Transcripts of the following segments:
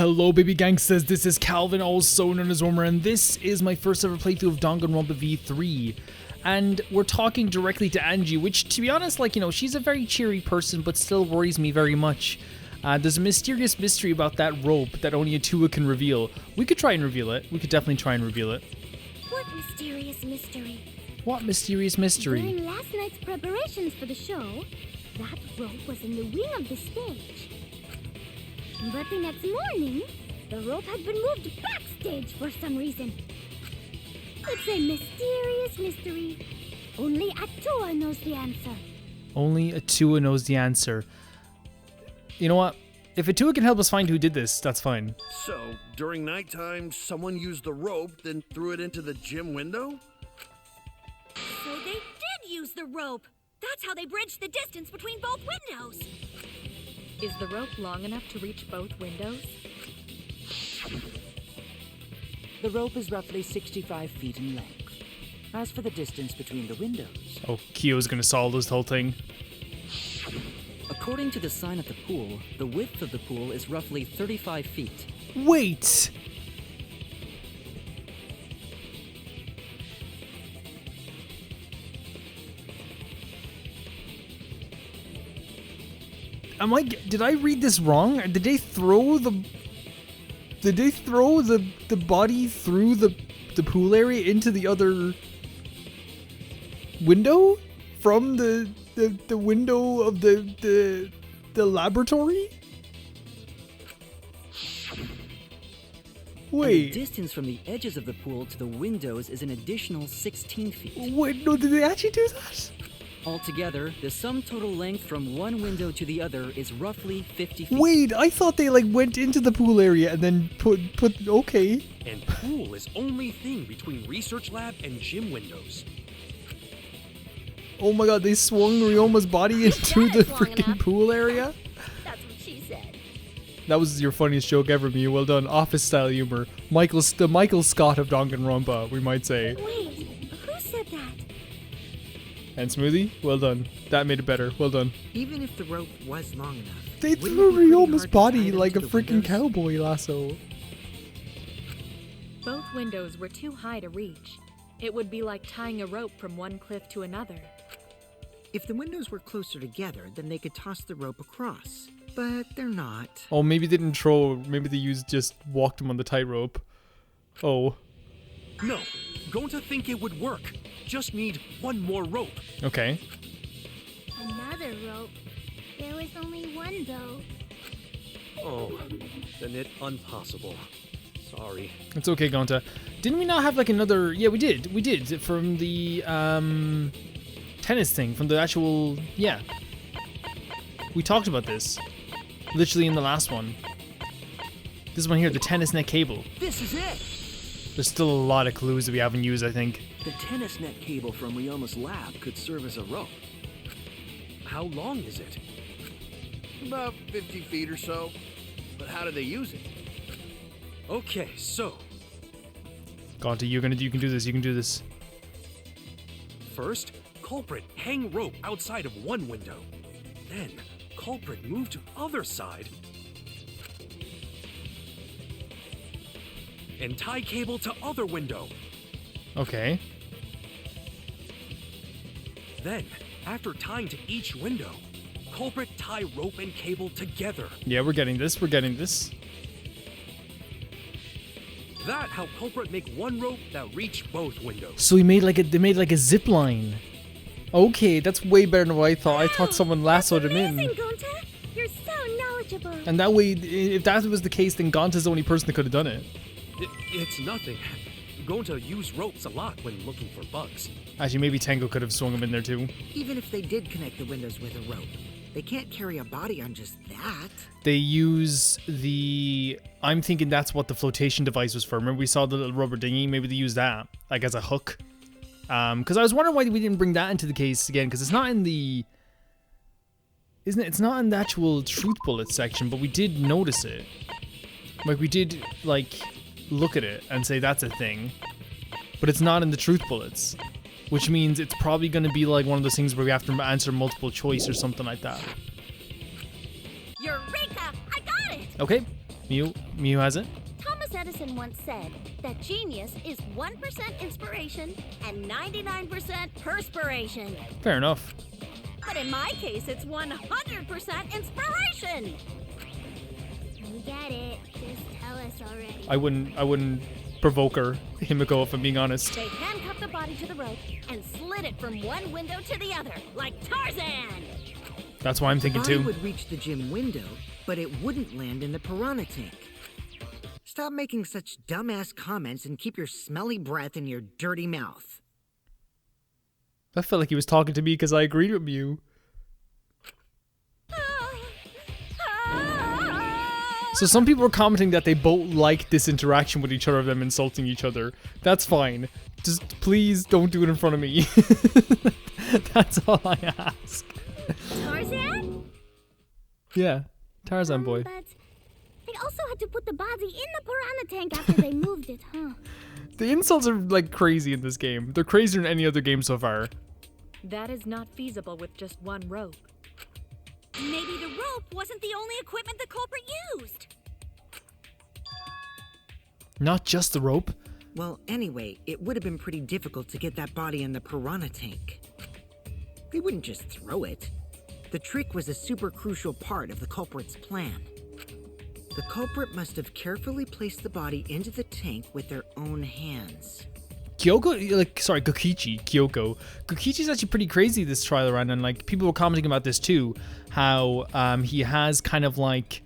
Hello baby gangsters, this is Calvin, also known as Romer, and this is my first ever playthrough of Danganronpa V3. And we're talking directly to Angie, which to be honest, like, you know, she's a very cheery person, but still worries me very much. There's a mysterious mystery about that rope that only Atua can reveal. We could try and reveal it. We could definitely try and reveal it. What mysterious mystery? What mysterious mystery? During last night's preparations for the show, that rope was in the wing of the stage. But the next morning, the rope had been moved backstage for some reason. It's a mysterious mystery. Only Atua knows the answer. Only Atua knows the answer. You know what? If Atua can help us find who did this, that's fine. So, during nighttime, someone used the rope, then threw it into the gym window? So they did use the rope. That's how they bridged the distance between both windows. Is the rope long enough to reach both windows? The rope is roughly 65 feet in length. As for the distance between the windows... Oh, Kyo's gonna solve this whole thing. According to the sign at the pool, the width of the pool is roughly 35 feet. Wait! Did I read this wrong? Did they throw the body through the pool area into the other window from the window of the laboratory? Wait. And the distance from the edges of the pool to the windows is an additional 16 feet. Wait, no, did they actually do that? Altogether, the sum total length from one window to the other is roughly 50 feet. Wait, I thought they like went into the pool area and then put okay. And pool is only thing between research lab and gym windows. Oh my god, they swung Ryoma's body into the freaking pool area? That's what she said. That was your funniest joke ever, Mia. Well done. Office style humor. The Michael Scott of Danganronpa, we might say. Wait, who said that? And Smoothie, well done. That made it better. Well done. Even if the rope was long enough, They wouldn't threw it be pretty Ryoma's hard to body tie like a them to the freaking windows? cowboy lasso. Both windows were too high to reach. It would be like tying a rope from one cliff to another. If the windows were closer together, then they could toss the rope across. But they're not. Oh, maybe they didn't throw. Maybe they just walked him on the tightrope. Oh. No, going to think it would work. Just need one more rope. Okay. Another rope. There was only one though. Oh, then it impossible. Sorry. It's okay, Gonta. Didn't we not have like another? Yeah, we did. We did from the tennis thing, from the actual. Yeah. We talked about this, literally in the last one. This one here, the tennis net cable. This is it! There's still a lot of clues that we haven't used, I think. The tennis net cable from Ryoma's lab could serve as a rope. How long is it? About 50 feet or so. But how do they use it? Okay, so Gonta, you can do this. You can do this. first, culprit hang rope outside of one window. Then, culprit move to other side. And tie cable to other window. Okay. Then, after tying to each window, culprit tie rope and cable together. Yeah, we're getting this. We're getting this. That how culprit make one rope that reach both windows. So they made like a zip line. Okay, that's way better than what I thought. I thought someone lassoed him in. Amazing, Gonta! You're so knowledgeable. And that way, if that was the case, then Gonta's the only person that could have done it. It's nothing. Going to use ropes a lot when looking for bugs. Actually, maybe Tango could have swung him in there too. Even if they did connect the windows with a rope, they can't carry a body on just that. They use the... I'm thinking that's what the flotation device was for. Remember we saw the little rubber dinghy? Maybe they use that, like as a hook. Because I was wondering why we didn't bring that into the case again, because it's not in the... Isn't it? It's not in the actual truth bullet section, but we did notice it. Like, we did, like, look at it and say that's a thing. But it's not in the truth bullets. Which means it's probably going to be like one of those things where we have to answer multiple choice or something like that. Eureka! I got it! Okay. Mew has it. Thomas Edison once said that genius is 1% inspiration and 99% perspiration. Fair enough. But in my case, it's 100% inspiration. We get it. Just tell us already. I wouldn't provoke her, Himiko, if I'm being honest. They handcuffed the body to the rope and slid it from one window to the other, like Tarzan. That's why I'm thinking The body too. would reach the gym window, but it wouldn't land in the piranha tank. Stop making such dumbass comments and keep your smelly breath in your dirty mouth. I felt like he was talking to me because I agreed with Mew. So some people were commenting that they both liked this interaction with each other of them insulting each other. That's fine. Just please don't do it in front of me. That's all I ask. Tarzan? Yeah, Tarzan boy. But they also had to put the body in the piranha tank after they moved it, huh? The insults are like crazy in this game. They're crazier than any other game so far. That is not feasible with just one rope. Maybe the rope wasn't the only equipment the culprit used. Not just the rope. Well, anyway, it would have been pretty difficult to get that body in the piranha tank. They wouldn't just throw it. The trick was a super crucial part of the culprit's plan. The culprit must have carefully placed the body into the tank with their own hands. Kyoko. Gokichi's actually pretty crazy this trial around, and like people were commenting about this too, how he has kind of like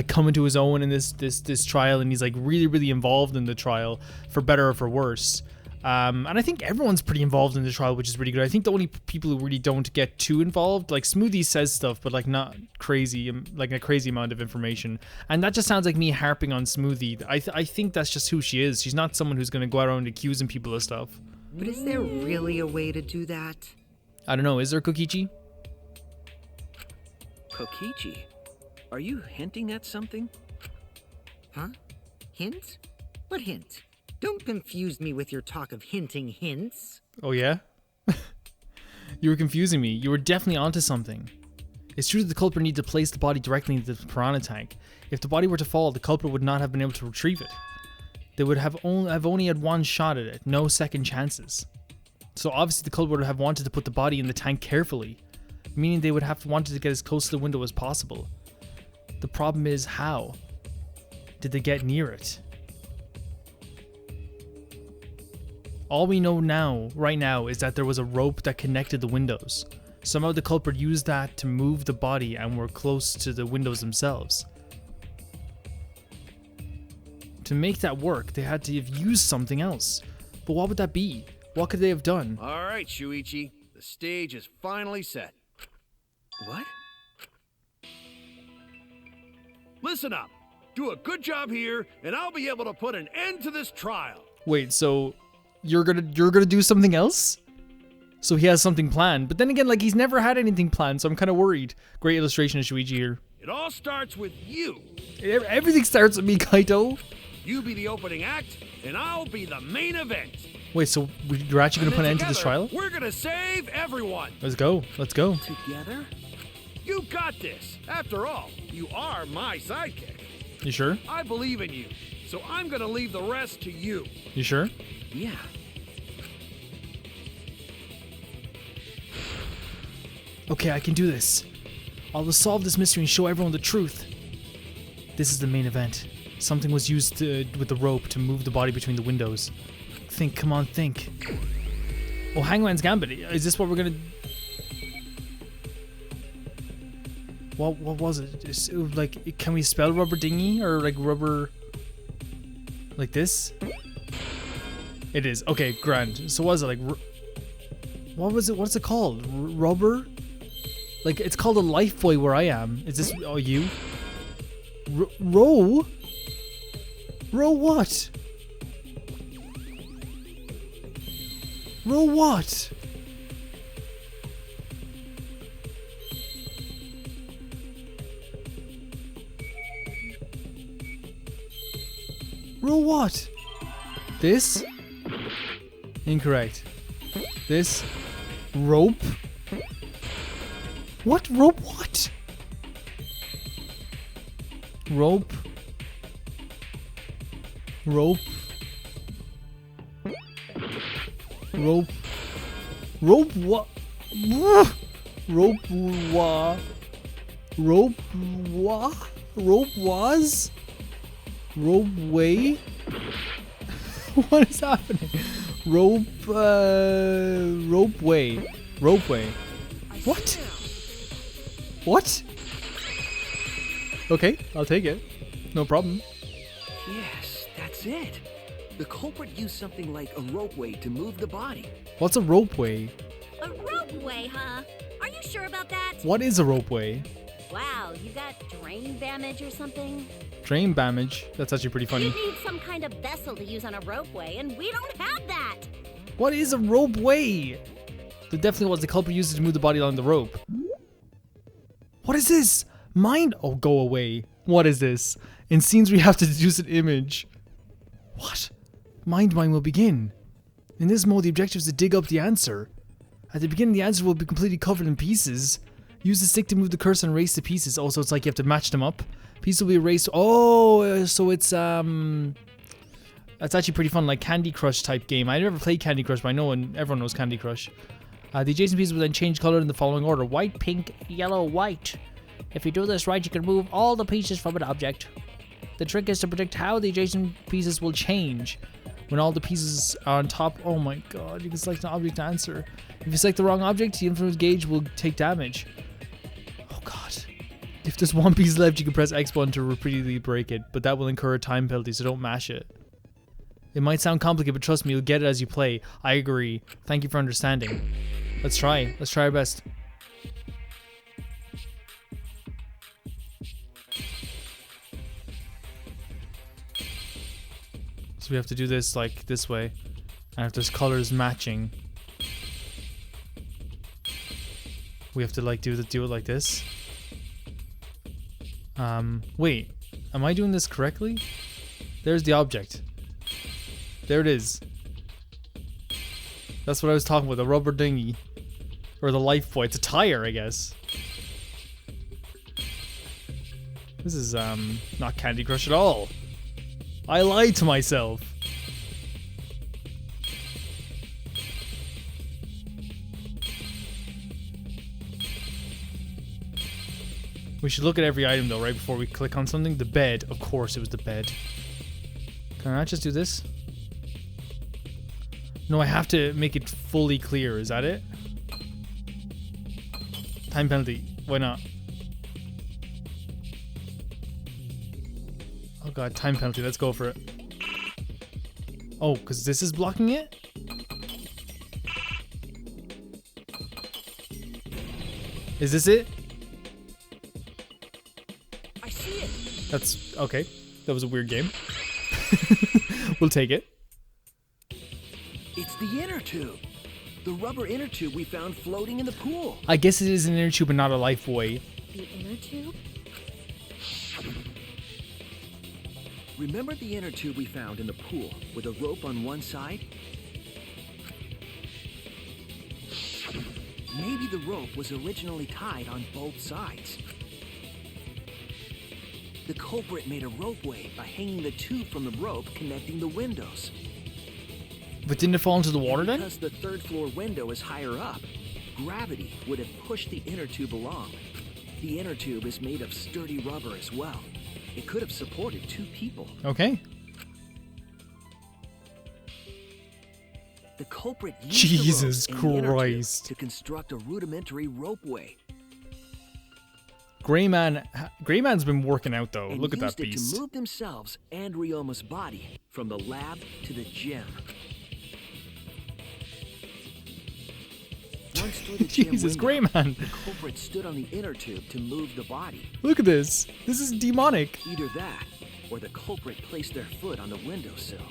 come into his own in this trial, and he's like really involved in the trial, for better or for worse. And I think everyone's pretty involved in the trial, which is really good. I think the only people who really don't get too involved, like Smoothie says stuff, but like not crazy, like a crazy amount of information. And that just sounds like me harping on Smoothie. I think that's just who she is. She's not someone who's going to go around accusing people of stuff. But is there really a way to do that? I don't know. Is there, Kokichi? Kokichi, are you hinting at something? Huh? Hint? What hint? Don't confuse me with your talk of hinting hints. Oh yeah? You were confusing me. You were definitely onto something. It's true that the culprit needed to place the body directly into the piranha tank. If the body were to fall, the culprit would not have been able to retrieve it. They would have only had one shot at it, no second chances. So obviously the culprit would have wanted to put the body in the tank carefully, meaning they would have wanted to get as close to the window as possible. The problem is, how? Did they get near it? All we know right now, is that there was a rope that connected the windows. Somehow the culprit used that to move the body and were close to the windows themselves. To make that work, they had to have used something else. But what would that be? What could they have done? All right, Shuichi. The stage is finally set. What? Listen up. Do a good job here, and I'll be able to put an end to this trial. Wait, so you're gonna do something else? So he has something planned, but then again, like, he's never had anything planned, so I'm kind of worried. Great illustration of Shuichi here. It all starts with you. Everything starts with me, Kaito. You be the opening act, and I'll be the main event. Wait, so you're actually gonna put an end to this trial? We're gonna save everyone. Let's go. Let's go. Together? You got this. After all, you are my sidekick. You sure? I believe in you, so I'm gonna leave the rest to you. You sure? Yeah. Okay, I can do this. I'll solve this mystery and show everyone the truth. This is the main event. Something was used with the rope to move the body between the windows. Think, come on, think. Oh, Hangman's Gambit. Is this what we're gonna... What was it? It was like, can we spell rubber dinghy? Or like rubber... Like this? It is. Okay, grand. So what is it, like... What was it? What's it called? Rubber? Like, it's called a life buoy where I am. Is this... Oh, you? Row? Row what? Row what? Row what? This? Incorrect. This? Rope? What? Rope what? Rope? Rope. Rope. Rope what? Rope wa. Rope wa. Rope was. Rope way. What is happening? Rope. Rope way. Rope way. What? What? Okay, I'll take it. No problem. Yes, that's it. The culprit used something like a ropeway to move the body. What's a ropeway? A ropeway, huh? Are you sure about that? What is a ropeway? Wow, you got drain damage or something? Drain damage? That's actually pretty funny. You need some kind of vessel to use on a ropeway, and we don't have that! What is a ropeway? There definitely was. The culprit used it to move the body along the rope. What is this? Mind? Oh, go away. What is this? In scenes we have to deduce an image. What? Mind mine will begin. In this mode, the objective is to dig up the answer. At the beginning, the answer will be completely covered in pieces. Use the stick to move the cursor and erase the pieces. Also, it's like you have to match them up. Pieces will be erased. Oh, so it's that's actually pretty fun, like Candy Crush type game. I never played Candy Crush, but I know and everyone knows Candy Crush. The adjacent pieces will then change color in the following order: white, pink, yellow, white. If you do this right, you can move all the pieces from an object. The trick is to predict how the adjacent pieces will change. When all the pieces are on top, oh my god, you can select an object to answer. If you select the wrong object, the influence gauge will take damage. Oh god. If there's one piece left, you can press X button to repeatedly break it, but that will incur a time penalty, so don't mash it. It might sound complicated, but trust me, you'll get it as you play. I agree. Thank you for understanding. Let's try. Let's try our best. So we have to do this like this way. And if there's colors matching, we have to like do it like this. Wait, am I doing this correctly? There's the object. There it is. That's what I was talking about, the rubber dinghy. Or the life buoy. It's a tire, I guess. This is not Candy Crush at all. I lied to myself. We should look at every item though, right before we click on something. The bed, of course it was the bed. Can I not just do this? No, I have to make it fully clear, is that it? Time penalty, why not? Oh god, time penalty, let's go for it. Oh, because this is blocking it? Is this it? I see it. That's okay. That was a weird game. We'll take it. It's the inner tube. The rubber inner tube we found floating in the pool. I guess it is an inner tube, but not a life buoy. The inner tube? Remember the inner tube we found in the pool with a rope on one side? Maybe the rope was originally tied on both sides. The culprit made a ropeway by hanging the tube from the rope connecting the windows. But didn't it fall into the water then? Because the third floor window is higher up, gravity would have pushed the inner tube along. The inner tube is made of sturdy rubber as well. It could have supported two people. Okay. The culprit used Jesus the ropes and the inner tube Christ. to construct a rudimentary ropeway. Greyman's been working out though. And Look at that used it beast. to move themselves and Ryoma's body from the lab to the gym. Once through the gym Jesus, window, Greyman. the culprit stood on the inner tube to move the body. Look at this. This is demonic. Either that, or the culprit placed their foot on the windowsill.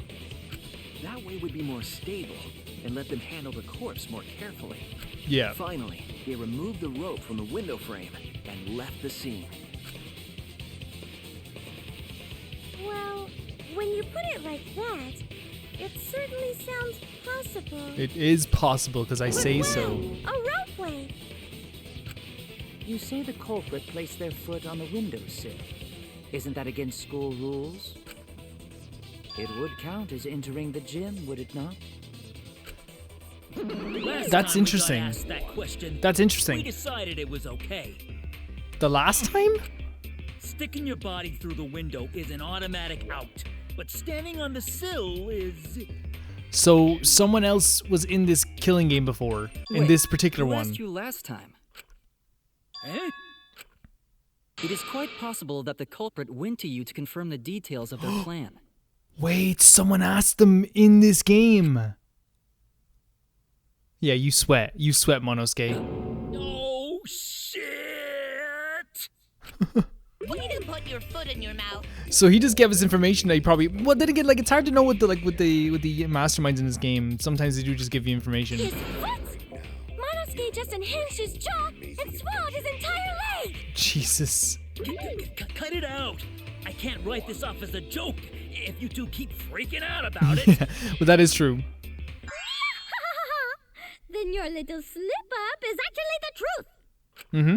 That way would be more stable and let them handle the corpse more carefully. Yeah. Finally, they removed the rope from the window frame and left the scene. Well, when you put it like that, it certainly sounds possible. It is possible because I say so. A ropeway. You say the culprit placed their foot on the windowsill. Isn't that against school rules? It would count as entering the gym, would it not? That's interesting. That's We interesting. decided it was okay. The last time? Sticking your body through the window is an automatic out, but standing on the sill is... So someone else was in this killing game before, in this particular who one. asked you last time? Eh? It is quite possible that the culprit went to you to confirm the details of their plan. Wait, someone asked them in this game. Yeah, you sweat. You sweat, Monosuke. Oh, shit! Way to put your foot in your mouth. So he just gave us information that he probably. Well, then again, like it's hard to know with the masterminds in this game. Sometimes they do just give you information. His foot? Monosuke just unhinged his jaw and swallowed his entire leg! Jesus. Cut it out! I can't write this off as a joke if you two keep freaking out about it. Well, that is true. Then your little slip-up is actually the truth! Mm-hmm.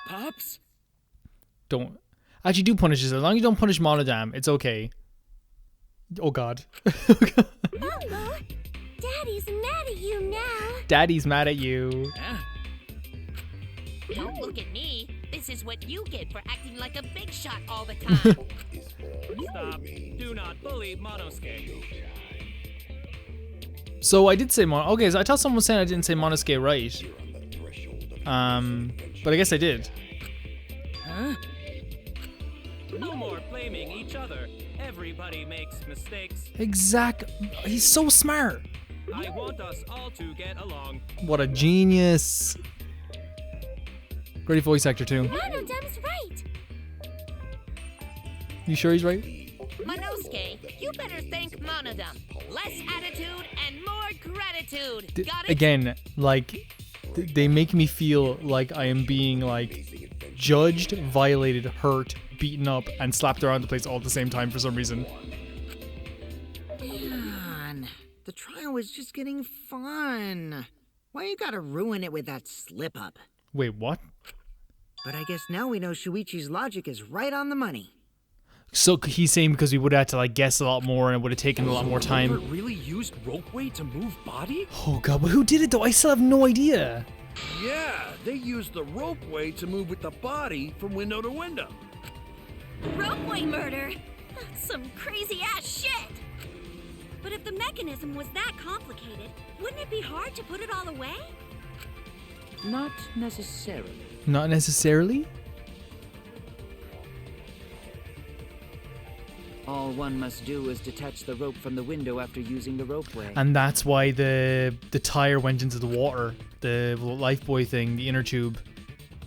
Pops? Don't. Actually, do punish us. As long as you don't punish Monodam, it's okay. Oh, God. Bumbo, Daddy's mad at you now. Daddy's mad at you. Yeah. Don't look at me. This is what you get for acting like a big shot all the time. Stop. Do not bully Monosuke. So I did say Okay, so I thought someone was saying I didn't say Monosuke right. But I guess I did. Huh? No more blaming each other. Everybody makes mistakes. He's so smart. I want us all to get along. What a genius. Great voice actor too. Monodam's right. You sure he's right? Monosuke, you better thank Monodam. Less attitude and more gratitude. Got it? Again, like, they make me feel like I am being, like, judged, violated, hurt, beaten up, and slapped around the place all at the same time for some reason. Man, the trial was just getting fun. Why you gotta ruin it with that slip-up? Wait, what? But I guess now we know Shuichi's logic is right on the money. So he's saying because we would have to, like, guess a lot more and it would have taken a lot more time. Really used ropeway to move body? Oh, God, but who did it, though? I still have no idea. Yeah, they used the ropeway to move with the body from window to window. Ropeway murder? Some crazy ass shit! But if the mechanism was that complicated, wouldn't it be hard to put it all away? Not necessarily. Not necessarily? All one must do is detach the rope from the window after using the ropeway. And that's why the tire went into the water. The lifebuoy thing, the inner tube.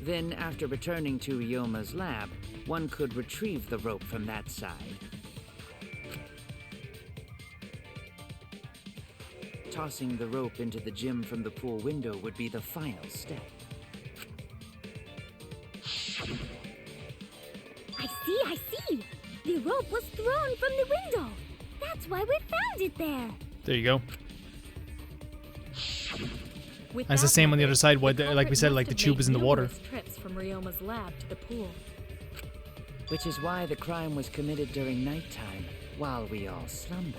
Then, after returning to Ryoma's lab, one could retrieve the rope from that side. Tossing the rope into the gym from the pool window would be the final step. I see. The rope was thrown from the window. That's why we found it there. There you go. With And it's the that same on the method, other side, why the like we said, culprit like the must have tube made is in the water. numerous trips from Ryoma's lab to the pool. Which is why the crime was committed during nighttime, while we all slumbered.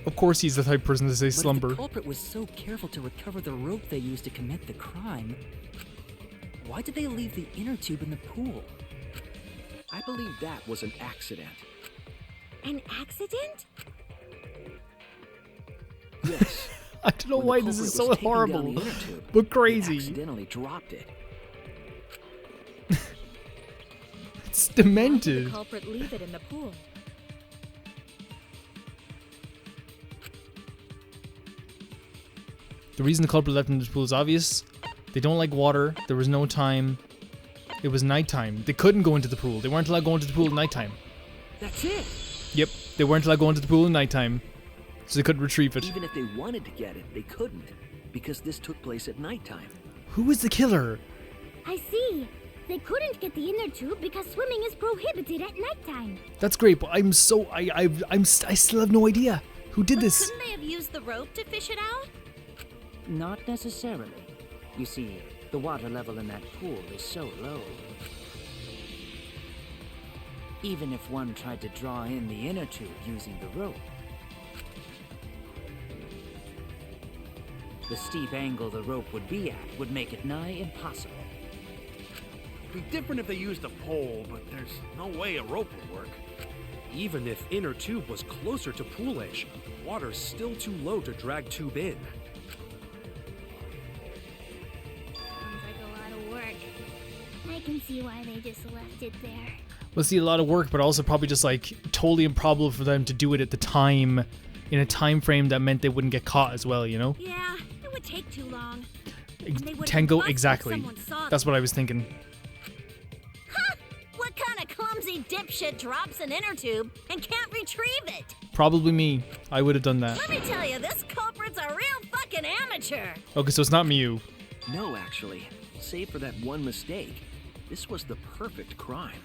Of course he's the type of person to say But if slumber. the culprit was so careful to recover the rope they used to commit the crime, why did they leave the inner tube in the pool? I believe that was an accident. An accident? Yes. I don't know When the why this culprit is so was taking down horrible, the inner tube, but he crazy. accidentally dropped it. It's Why did the demented. culprit leave it in the pool? The reason the culprit left in the pool is obvious. They don't like water. There was no time. It was nighttime. They couldn't go into the pool. They weren't allowed to go into the pool at nighttime. That's it. Yep, they weren't allowed to go into the pool at nighttime. So they couldn't retrieve it. Even if they wanted to get it, they couldn't, because this took place at nighttime. Who is the killer? I see. They couldn't get the inner tube because swimming is prohibited at nighttime. That's great, but I still have no idea. Who did But this? couldn't they have used the rope to fish it out? Not necessarily. You see, the water level in that pool is so low. even if one tried to draw in the inner tube using the rope. The steep angle the rope would be at would make it nigh impossible. It'd be different if they used a pole, but there's no way a rope would work. Even if inner tube was closer to pool edge, water's still too low to drag tube in. Sounds like a lot of work. I can see why they just left it there. We'll see a lot of work, but also probably just like totally improbable for them to do it at the time, in a time frame that meant they wouldn't get caught as well, you know? Yeah, it would take too long. And they would've been Tango, busted if exactly. someone saw That's what I was thinking. Huh! What kind of clumsy dipshit drops an inner tube and can't retrieve it? Probably me. I would have done that. Let me tell you, this culprit's a real fucking amateur. Okay, so it's not Mew. No, actually. Save for that one mistake, this was the perfect crime.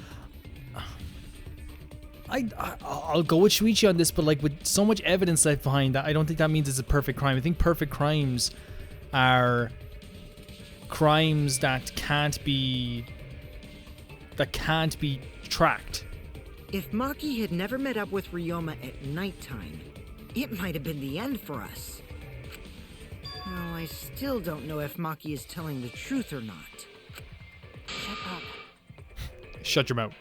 I'll go with Shuichi on this, but like with so much evidence left behind that, I don't think that means it's a perfect crime. I think perfect crimes are crimes that can't be tracked. If Maki had never met up with Ryoma at nighttime, it might have been the end for us. Well, I still don't know if Maki is telling the truth or not. Shut up. Shut your mouth.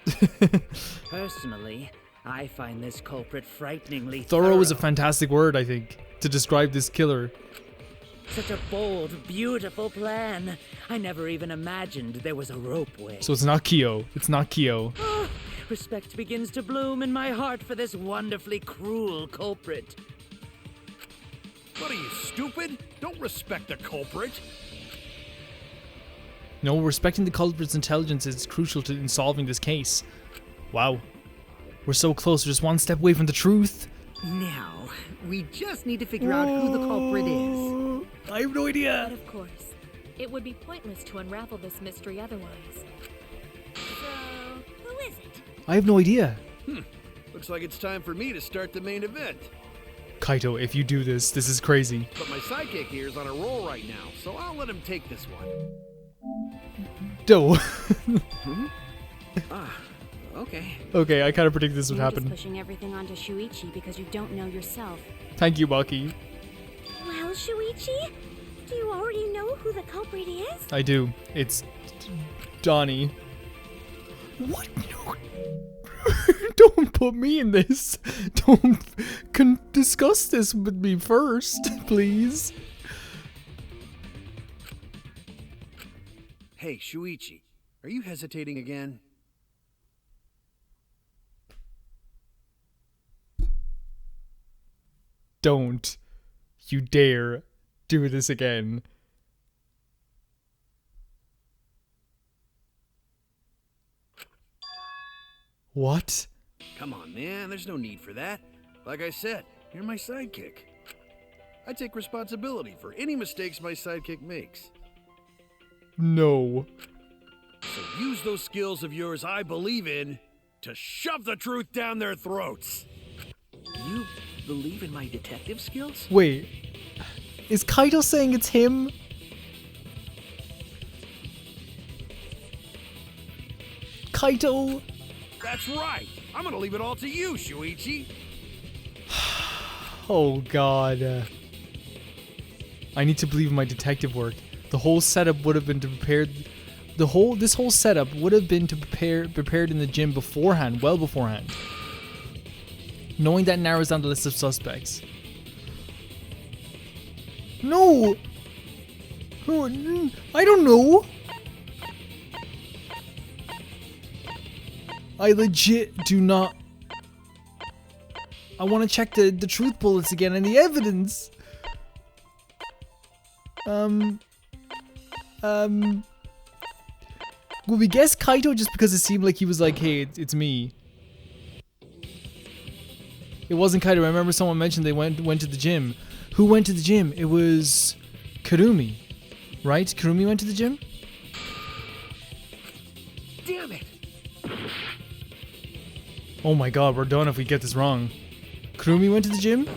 Personally, I find this culprit frighteningly Thorough is a fantastic word, I think, to describe this killer. Such a bold, beautiful plan. I never even imagined there was a ropeway. So it's not Kyo. It's not Kyo. Respect begins to bloom in my heart for this wonderfully cruel culprit. What are you, stupid? Don't respect the culprit. No, respecting the culprit's intelligence is crucial in solving this case. Wow. We're so close. We're just one step away from the truth. Now, we just need to figure out who the culprit is. I have no idea. But of course, it would be pointless to unravel this mystery otherwise. So, who is it? I have no idea. Looks like it's time for me to start the main event. Kaito, if you do this, this is crazy. But my sidekick here is on a roll right now, so I'll let him take this one. No. Okay. Okay, I kind of predicted this would You're happen. just pushing everything onto Shuichi because you don't know yourself. Thank you, Maki. Well, Shuichi, do you already know who the culprit is? I do. It's Johnny. What? No. Don't put me in this. Don't discuss this with me first, please. Hey, Shuichi, are you hesitating again? Don't you dare do this again. What? Come on, man, there's no need for that. Like I said, you're my sidekick. I take responsibility for any mistakes my sidekick makes. No. So use those skills of yours I believe in to shove the truth down their throats. You believe in my detective skills? Wait. Is Kaito saying it's him? Kaito? That's right. I'm gonna leave it all to you, Shuichi. Oh god. I need to believe in my detective work. The whole setup would have been to prepare. This whole setup would have been to prepared in the gym beforehand, well beforehand. Knowing that narrows down the list of suspects. No! Oh, I don't know! I legit do not... I want to check the truth bullets again and the evidence! Will we guess Kaito just because it seemed like he was like, hey, it's me? It wasn't Kaito. I remember someone mentioned they went to the gym. Who went to the gym? It was Kurumi, right? Kurumi went to the gym? Damn it! Oh my god, we're done if we get this wrong. Kurumi went to the gym?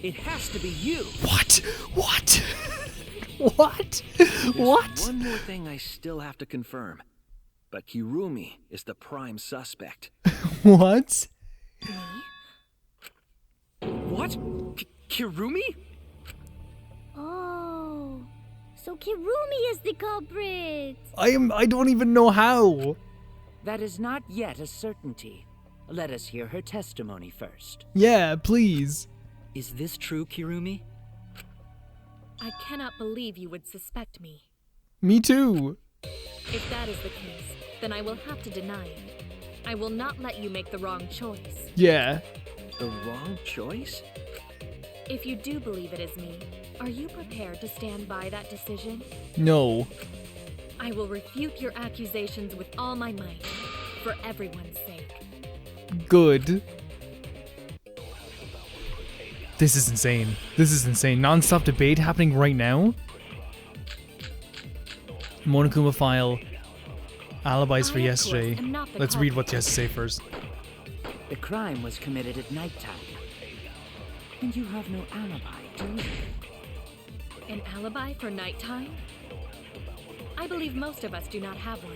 It has to be you. What? What? What? There's What? one more thing I still have to confirm. but Kirumi is the prime suspect. What? What? Kirumi? Oh, so Kirumi is the culprit. I don't even know how. That is not yet a certainty. Let us hear her testimony first. Yeah, please. Is this true, Kirumi? I cannot believe you would suspect me. Me too. If that is the case, then I will have to deny it. I will not let you make the wrong choice. Yeah. The wrong choice? If you do believe it is me, are you prepared to stand by that decision? No. I will refute your accusations with all my might, for everyone's sake. Good. This is insane. This is insane. Non-stop debate happening right now. Monokuma file. Alibis for yesterday. Let's read what she has to say first. The crime was committed at nighttime. And you have no alibi, do you? An alibi for nighttime? I believe most of us do not have one.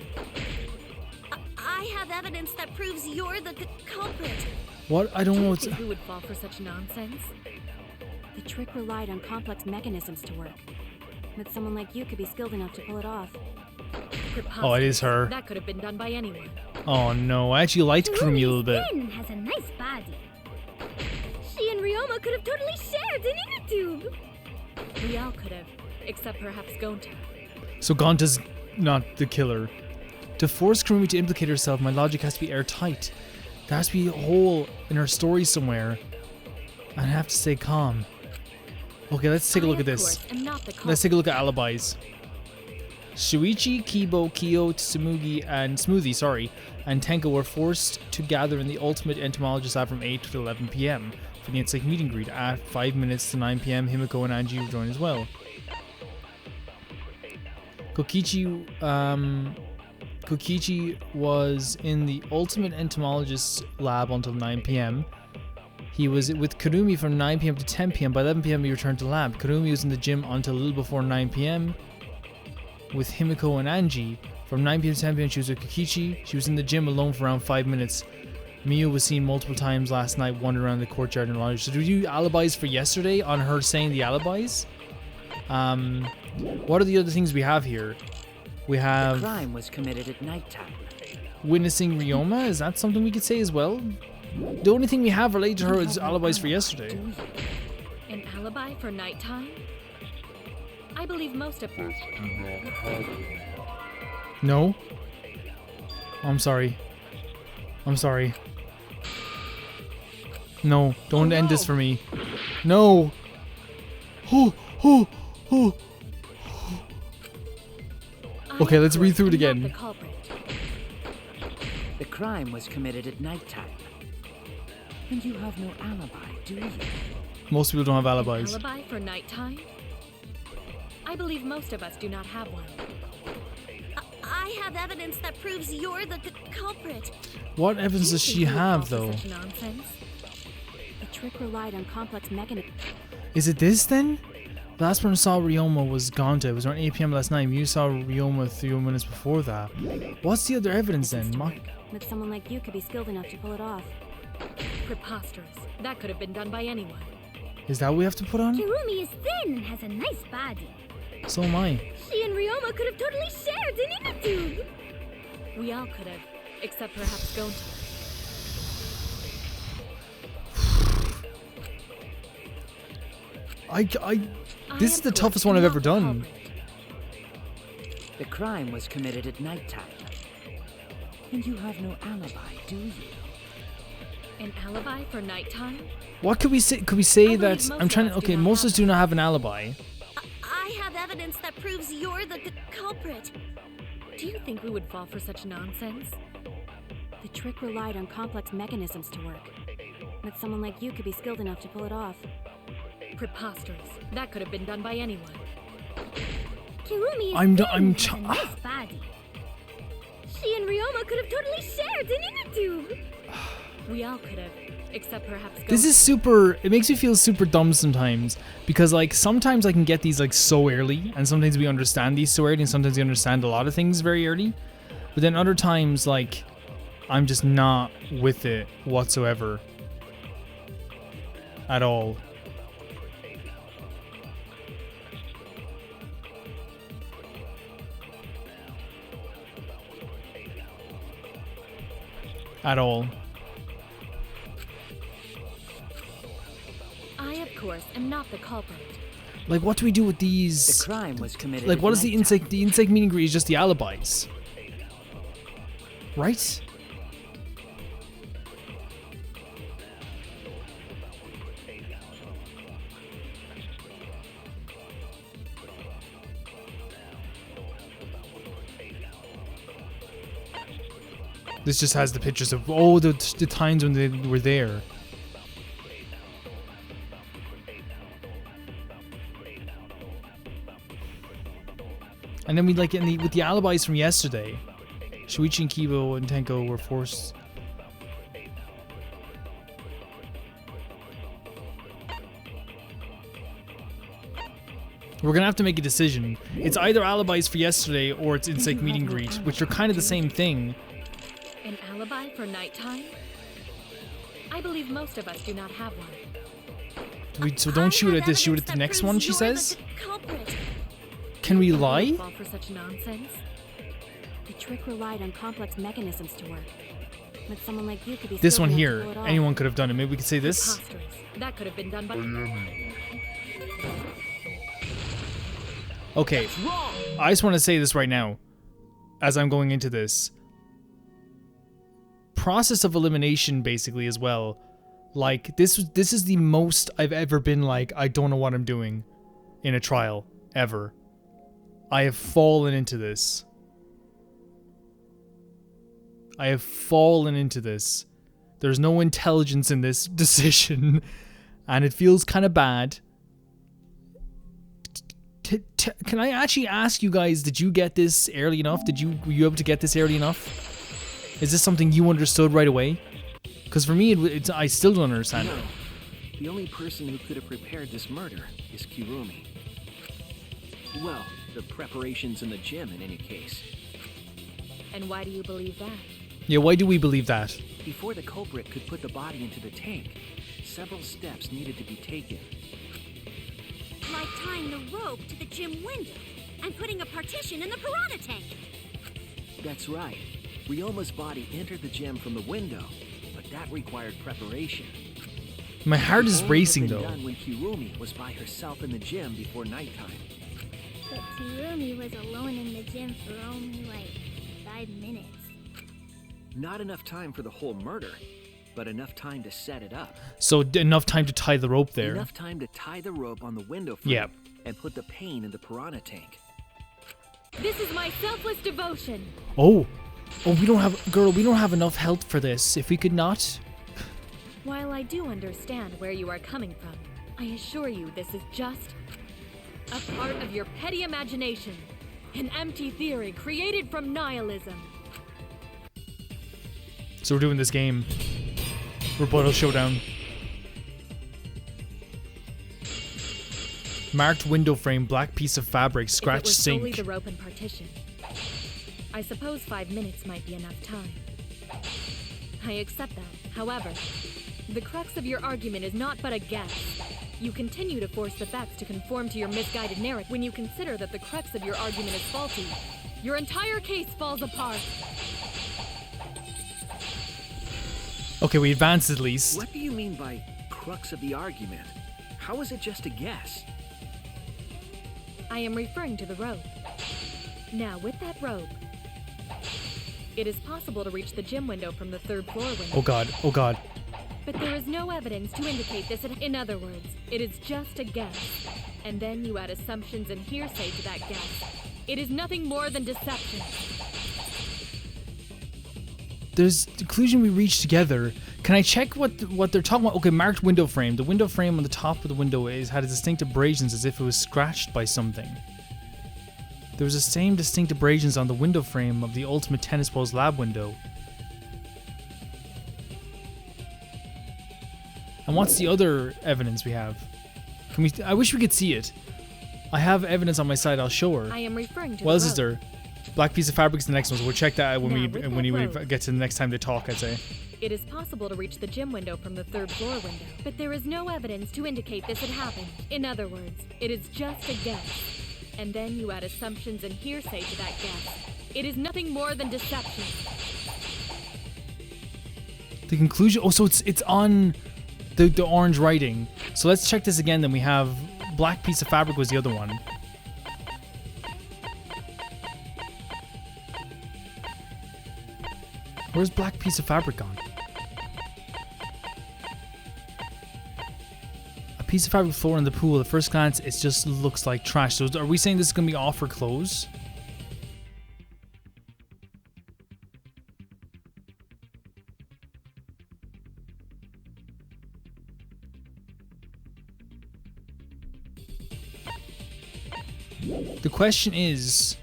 I have evidence that proves you're the culprit. What? I don't know what's... Who would fall for such nonsense? The trick relied on complex mechanisms to work. But someone like you could be skilled enough to pull it off. Oh, it is her. That could have been done by anyone. Oh no, I actually liked Kurumi a little bit. Rin has a nice body. She and Ryoma could have totally shared an inner tube. We all could have, except perhaps Gonta. So Gonta's not the killer. To force Kurumi to implicate herself, my logic has to be airtight. There has to be a hole in her story somewhere. I have to stay calm. Okay, let's take a look at this. Let's take a look at alibis. Shuichi, Kibo, Kyo, Tsumugi, and and Tenko were forced to gather in the Ultimate Entomologist lab from 8 to 11 p.m. for the Insect meet and greet. At 5 minutes to 9 p.m., Himiko and Angie will join as well. Kokichi was in the Ultimate Entomologist lab until 9 p.m. He was with Kurumi from 9 p.m. to 10 p.m. By 11 p.m. he returned to the lab. Kurumi was in the gym until a little before 9 p.m. with Himiko and Angie. From 9 p.m. to 10 p.m. she was with Kokichi. She was in the gym alone for around 5 minutes. Miyu was seen multiple times last night wandering around the courtyard and lodge. So do we do alibis for yesterday on her saying the alibis? What are the other things we have here? We have... The crime was committed at nighttime. Witnessing Ryoma? Is that something we could say as well? The only thing we have related to her is alibis for yesterday. An alibi for nighttime? I believe most of us. No? I'm sorry. I'm sorry. No, don't end this for me. No! Okay, let's read through it again. The crime was committed at nighttime. And you have no alibi, do you? Most people don't have alibis. An alibi for nighttime? I believe most of us do not have one. I have evidence that proves you're the culprit. What evidence does she have, though? The trick relied on complex mechanisms. Is it this, then? The last person saw Ryoma was Gonta. It was around 8 p.m. last night. You saw Ryoma 3 minutes before that. What's the other evidence, then? That someone like you could be skilled enough to pull it off. Preposterous. That could have been done by anyone. Is that what we have to put on? Kirumi is thin and has a nice body. So am I. She and Ryoma could have totally shared an inner tube. We all could have, except perhaps Gonta. This is the toughest one I've ever done. The crime was committed at nighttime. And you have no alibi, do you? An alibi for nighttime? What could we say? Could we say that I'm trying to... Okay, most of us do not have an alibi. I have evidence that proves you're the culprit. Do you think we would fall for such nonsense? The trick relied on complex mechanisms to work. That someone like you could be skilled enough to pull it off. Preposterous. That could have been done by anyone. Kirumi is I'm has a nice body. She and Ryoma could have totally shared an inner tube. We all could have, except perhaps Gonta. This is super... It makes me feel super dumb sometimes. Because, like, sometimes I can get these, like, so early. And sometimes we understand these so early. And sometimes we understand a lot of things very early. But then other times, like, I'm just not with it whatsoever. At all. At all. I, of course, am not the culprit. Like, what do we do with these? The crime was committed. Like, what is the nighttime. insect? The insect meet and greet is just the alibis, right? This just has the pictures of the times when they were there. And then we like with the alibis from yesterday, Shuichi and Kibo and Tenko were forced. We're gonna have to make a decision. It's either alibis for yesterday or it's insect meet and greet, which are kind of the same thing. An alibi for nighttime? I believe most of us do not have one. So don't shoot at this, shoot at the next one, she says? Can we lie? Fall for such nonsense? The trick relied on complex mechanisms to work. But someone like you could be This skilled one enough to here, pull it off. anyone could have done it. Maybe we could say this. Preposterous. That could have been done by... Okay, I just want to say this right now, as I'm going into this. Process of elimination, basically, as well. Like, this is the most I've ever been like, I don't know what I'm doing in a trial, ever. I have fallen into this. I have fallen into this. There's no intelligence in this decision, and it feels kind of bad. Can I actually ask you guys, did you get this early enough? Were you able to get this early enough? Is this something you understood right away? Because for me, I still don't understand it. No. The only person who could have prepared this murder is Kirumi. Well, the preparations in the gym in any case. And why do you believe that? Yeah, why do we believe that? Before the culprit could put the body into the tank, several steps needed to be taken. Like tying the rope to the gym window and putting a partition in the piranha tank. That's right. Ryoma's body entered the gym from the window, but that required preparation. My heart is It only racing, had been though. done when Kirumi was by herself in the gym before nighttime. But Kirumi was alone in the gym for only like 5 minutes. Not enough time for the whole murder, but enough time to set it up. So enough time to tie the rope there. Enough time to tie the rope on the window frame Yep. and put the pain in the piranha tank. This is my selfless devotion. Oh, we don't have enough health for this. If we could not. While I do understand where you are coming from, I assure you this is just a part of your petty imagination. An empty theory created from nihilism. So we're doing this game. Rebuttal showdown. Marked window frame, black piece of fabric, scratched If it was sink. solely the rope and partition, I suppose 5 minutes might be enough time. I accept that. However, the crux of your argument is not but a guess. You continue to force the facts to conform to your misguided narrative. When you consider that the crux of your argument is faulty, your entire case falls apart. Okay, we advanced at least. What do you mean by crux of the argument? How is it just a guess? I am referring to the rope. Now, with that rope, it is possible to reach the gym window from the 3rd floor window. Oh god, oh god. But there is no evidence to indicate this. In other words, it is just a guess. And then you add assumptions and hearsay to that guess. It is nothing more than deception. There's the conclusion we reached together. Can I check what they're talking about? Okay, marked window frame. The window frame on the top of the window had a distinct abrasions as if it was scratched by something. There was the same distinct abrasions on the window frame of the Ultimate Tennis Balls lab window. And what's the other evidence we have? I wish we could see it. I have evidence on my side. I'll show her. I am referring to What the else is rope. there? Black piece of fabric is the next one, so we'll check that out when Now, we with when that we rope. get to the next time they talk, I'd say. It is possible to reach the gym window from the 3rd floor window, but there is no evidence to indicate this had happened. In other words, it is just a guess. And then you add assumptions and hearsay to that guess. It is nothing more than deception. The conclusion. Oh, so it's on the orange writing. So let's check this again. Then we have black piece of fabric was the other one. Where's black piece of fabric gone? A piece of fabric floor in the pool. At first glance, it just looks like trash. So are we saying this is gonna be off for clothes? The question is...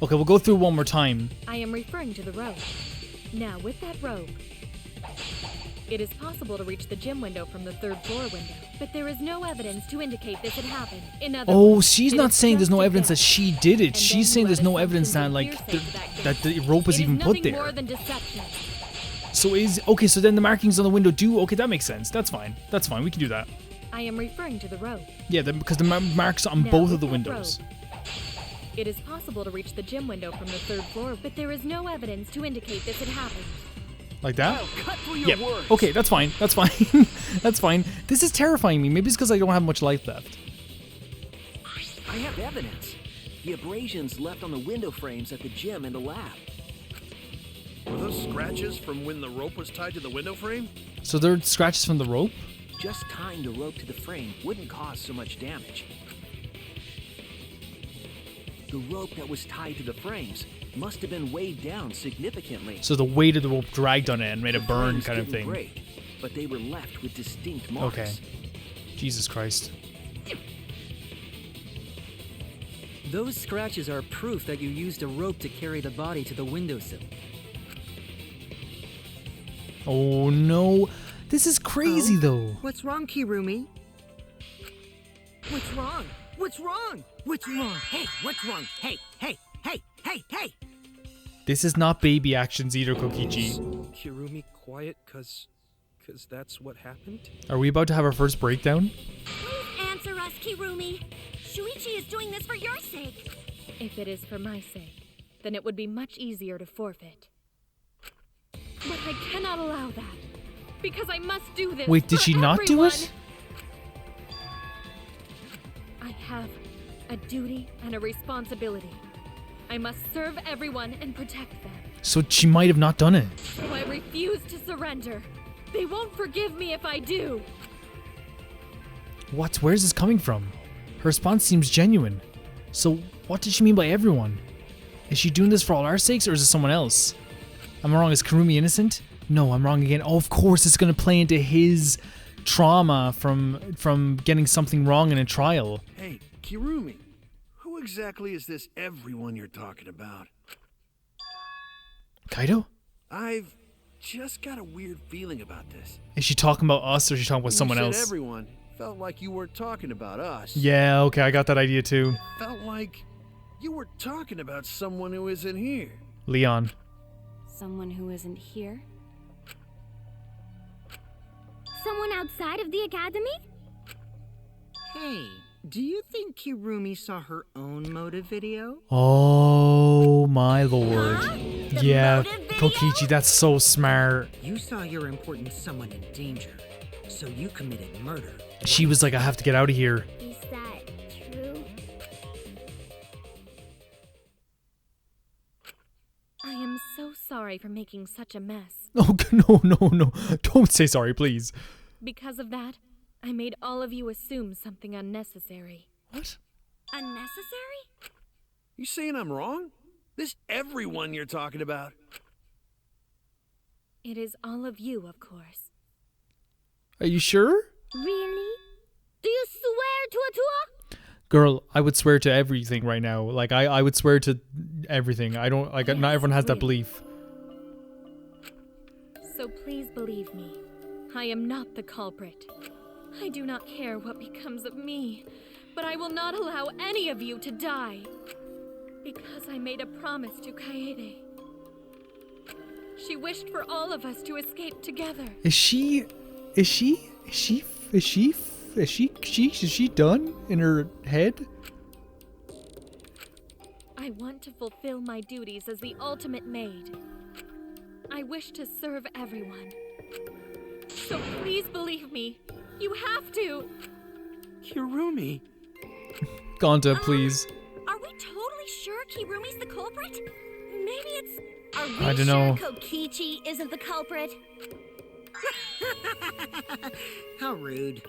Okay, we'll go through one more time. I am referring to the rope. Now, with that rope, it is possible to reach the gym window from the 3rd floor window, but there is no evidence to indicate this had happened. In other Oh, words, she's it not is saying there's just no a evidence that guess. she did it. And She's then saying you there's add no evidence that assumptions like and hearsay to that guess. the rope was It is even put nothing there. more than deception. So is okay. So then the markings on the window do. Okay, that makes sense. That's fine. That's fine. We can do that. I am referring to the rope. Yeah, because the marks on Now, both with of the that windows. rope, it is possible to reach the gym window from the 3rd floor, but there is no evidence to indicate this had happened. Like that? I'll cut through your Yeah. words. Okay, that's fine. That's fine. That's fine. This is terrifying me. Maybe it's because I don't have much life left. I have evidence. The abrasions left on the window frames at the gym and the lab. Were those scratches from when the rope was tied to the window frame? So there are scratches from the rope. Just tying the rope to the frame wouldn't cause so much damage. The rope that was tied to the frames must have been weighed down significantly. So the weight of the rope dragged on it and made a The burn frames kind of didn't thing. break, but they were left with distinct marks. Okay. Jesus Christ. Those scratches are proof that you used a rope to carry the body to the windowsill. Oh no. This is crazy though. What's wrong, Kirumi? What's wrong? What's wrong? What's wrong? Hey, what's wrong? Hey, hey, hey, hey, hey! This is not baby actions either, Kokichi. Kirumi quiet, cause that's what happened? Are we about to have our first breakdown? Please answer us, Kirumi. Shuichi is doing this for your sake. If it is for my sake, then it would be much easier to forfeit. But I cannot allow that, because I must do this. Wait, did for she not do everyone. it? I have a duty and a responsibility. I must serve everyone and protect them. So she might have not done it. So I refuse to surrender. They won't forgive me if I do. What? Where's this coming from? Her response seems genuine. So what did she mean by everyone? Is she doing this for all our sakes or is it someone else? Am I wrong? Is Kirumi innocent? No, I'm wrong again. Oh, of course it's going to play into his trauma from getting something wrong in a trial. Hey, Kirumi, who exactly is this everyone you're talking about? Kaido? I've just got a weird feeling about this. Is she talking about us or is she talking about You someone said else? everyone. Felt like you were talking about us. Yeah, okay, I got that idea too. Felt like you were talking about someone who isn't here. Leon. Someone who isn't here? Someone outside of the academy? Hey, do you think Kirumi saw her own motive video? Oh my lord. The Yeah, motive video? Kokichi, that's so smart. You saw your important someone in danger, so you committed murder. She was like, I have to get out of here. Is that true? I am so sorry for making such a mess. Oh, no. Don't say sorry, please. Because of that, I made all of you assume something unnecessary. What? Unnecessary? You saying I'm wrong? This everyone you're talking about. It is all of you, of course. Are you sure? Really? Do you swear to a tour? Girl, I would swear to everything right now. Like, I would swear to everything. I don't, like, Yes, not everyone has that really. belief. So please believe me, I am not the culprit. I do not care what becomes of me, but I will not allow any of you to die. Because I made a promise to Kaede. She wished for all of us to escape together. Is she done in her head? I want to fulfill my duties as the ultimate maid. I wish to serve everyone. So please believe me. You have to. Kirumi. Gonta, please. Are we totally sure Kirumi's the culprit? Maybe it's... Are we I don't know. sure Kokichi isn't the culprit? How rude.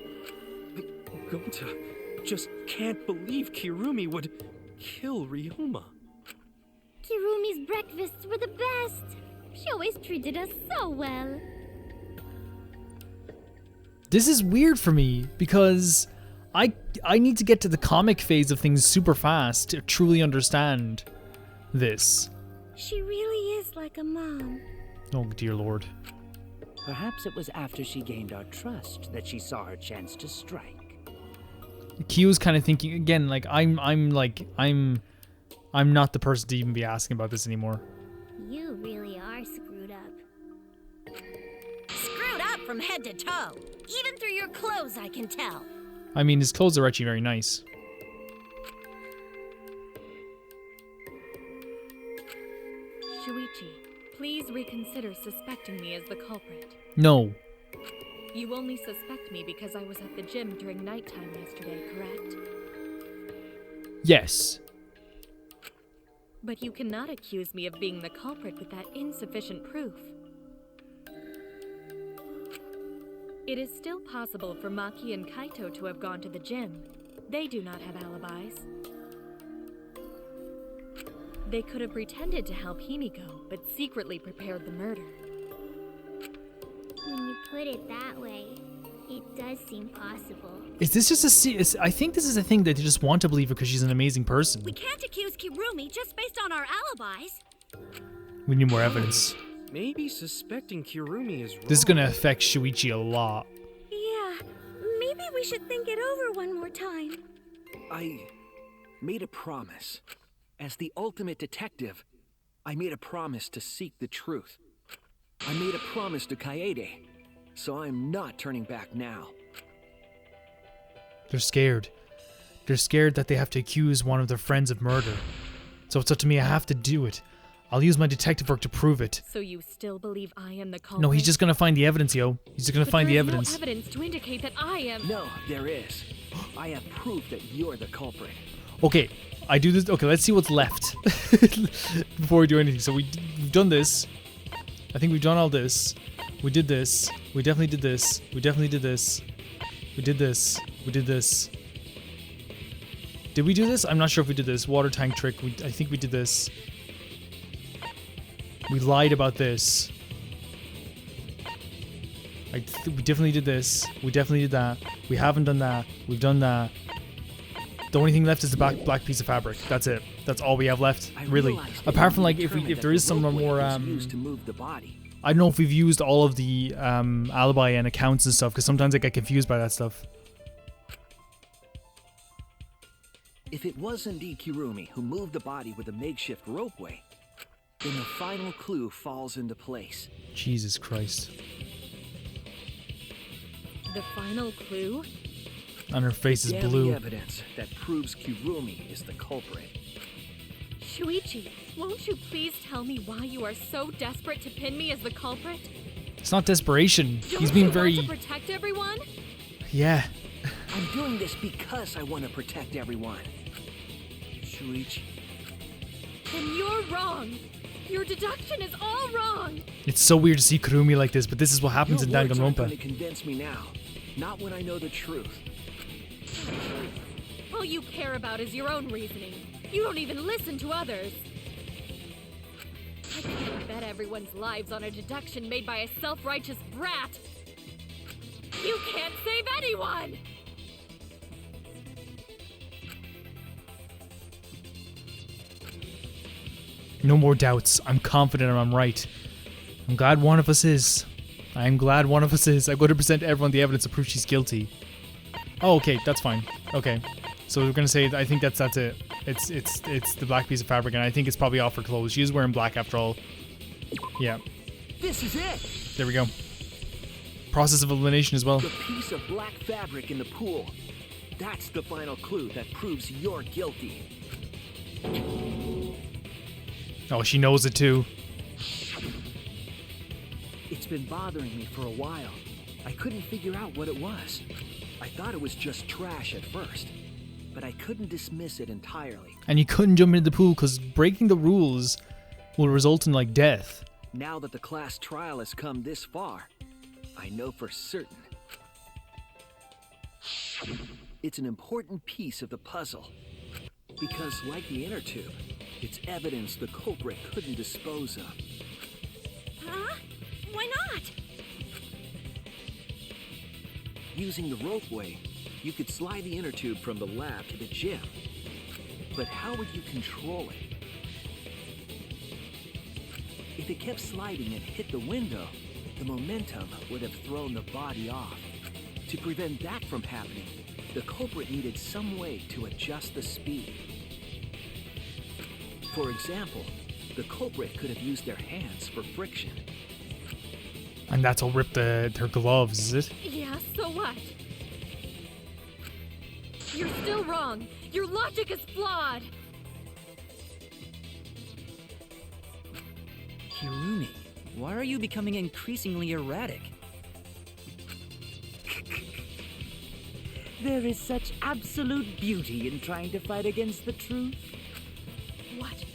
Gonta just can't believe Kirumi would kill Ryoma. Kirumi's breakfasts were the best. She always treated us so well. This is weird for me because I need to get to the comic phase of things super fast to truly understand this. She really is like a mom. Oh dear lord. Perhaps it was after she gained our trust that she saw her chance to strike. Kyo's kind of thinking again, like I'm not the person to even be asking about this anymore. You really are screwed up. Screwed up from head to toe. Even through your clothes, I can tell. I mean, his clothes are actually very nice. Shuichi, please reconsider suspecting me as the culprit. No. You only suspect me because I was at the gym during nighttime yesterday, correct? Yes. But you cannot accuse me of being the culprit with that insufficient proof. It is still possible for Maki and Kaito to have gone to the gym. They do not have alibis. They could have pretended to help Himiko, but secretly prepared the murder. When you put it that way, it does seem possible. Is this just I think this is a thing that they just want to believe her because she's an amazing person. We can't accuse Kirumi just based on our alibis. We need more evidence. Maybe suspecting Kirumi is wrong. This is gonna affect Shuichi a lot. Yeah, maybe we should think it over one more time. I made a promise. As the ultimate detective, I made a promise to seek the truth. I made a promise to Kaede, so I'm not turning back now. They're scared. They're scared that they have to accuse one of their friends of murder. So it's up to me, I have to do it. I'll use my detective work to prove it. So you still believe I am the culprit? No, he's just gonna find the evidence, yo. He's just gonna find the evidence. No evidence to indicate that I am. No, there is. I have proof that you're the culprit. Okay, I do this. Okay, let's see what's left before we do anything. So we've done this. I think we've done all this. We did this. We definitely did this. We definitely did this. We did this. We did this. Did we do this? I'm not sure if we did this. Water tank trick. I think we did this. We lied about this. We definitely did this. We definitely did that. We haven't done that. We've done that. The only thing left is the black piece of fabric. That's it. That's all we have left, really. Apart from like if there is some more I don't know if we've used all of the alibi and accounts and stuff because sometimes I get confused by that stuff. If it was indeed Kirumi who moved the body with a makeshift ropeway, then the final clue falls into place. Jesus Christ. The final clue? And her face is Damn blue. The evidence that proves Kirumi is the culprit. Shuichi, won't you please tell me why you are so desperate to pin me as the culprit? It's not desperation. Don't He's being you very... want to protect everyone? Yeah. I'm doing this because I want to protect everyone. Shuichi. Then you're wrong. Your deduction is all wrong. It's so weird to see Kurumi like this, but this is what happens in Your words aren't going Danganronpa. to convince me now. Not when I know the truth. All you care about is your own reasoning. You don't even listen to others. I can't bet everyone's lives on a deduction made by a self-righteous brat. You can't save anyone! No more doubts. I'm confident I'm right. I'm glad one of us is. I'm glad one of us is. I'm going to present everyone the evidence to prove she's guilty. Oh, okay. That's fine. Okay. So we're gonna say I think that's it. It's the black piece of fabric, and I think it's probably off her clothes. She is wearing black after all. Yeah. This is it! There we go. Process of elimination as well. The piece of black fabric in the pool. That's the final clue that proves you're guilty. Oh, she knows it too. It's been bothering me for a while. I couldn't figure out what it was. I thought it was just trash at first, but I couldn't dismiss it entirely. And you couldn't jump into the pool because breaking the rules will result in like death. Now that the class trial has come this far, I know for certain. It's an important piece of the puzzle. Because like the inner tube, it's evidence the culprit couldn't dispose of. Huh? Why not? Using the ropeway, you could slide the inner tube from the lab to the gym. But how would you control it? If it kept sliding and hit the window, the momentum would have thrown the body off. To prevent that from happening, the culprit needed some way to adjust the speed. For example, the culprit could have used their hands for friction. And that'll rip her gloves, is it? Yeah, so what? You're still wrong. Your logic is flawed. Hirumi, why are you becoming increasingly erratic? There is such absolute beauty in trying to fight against the truth. What?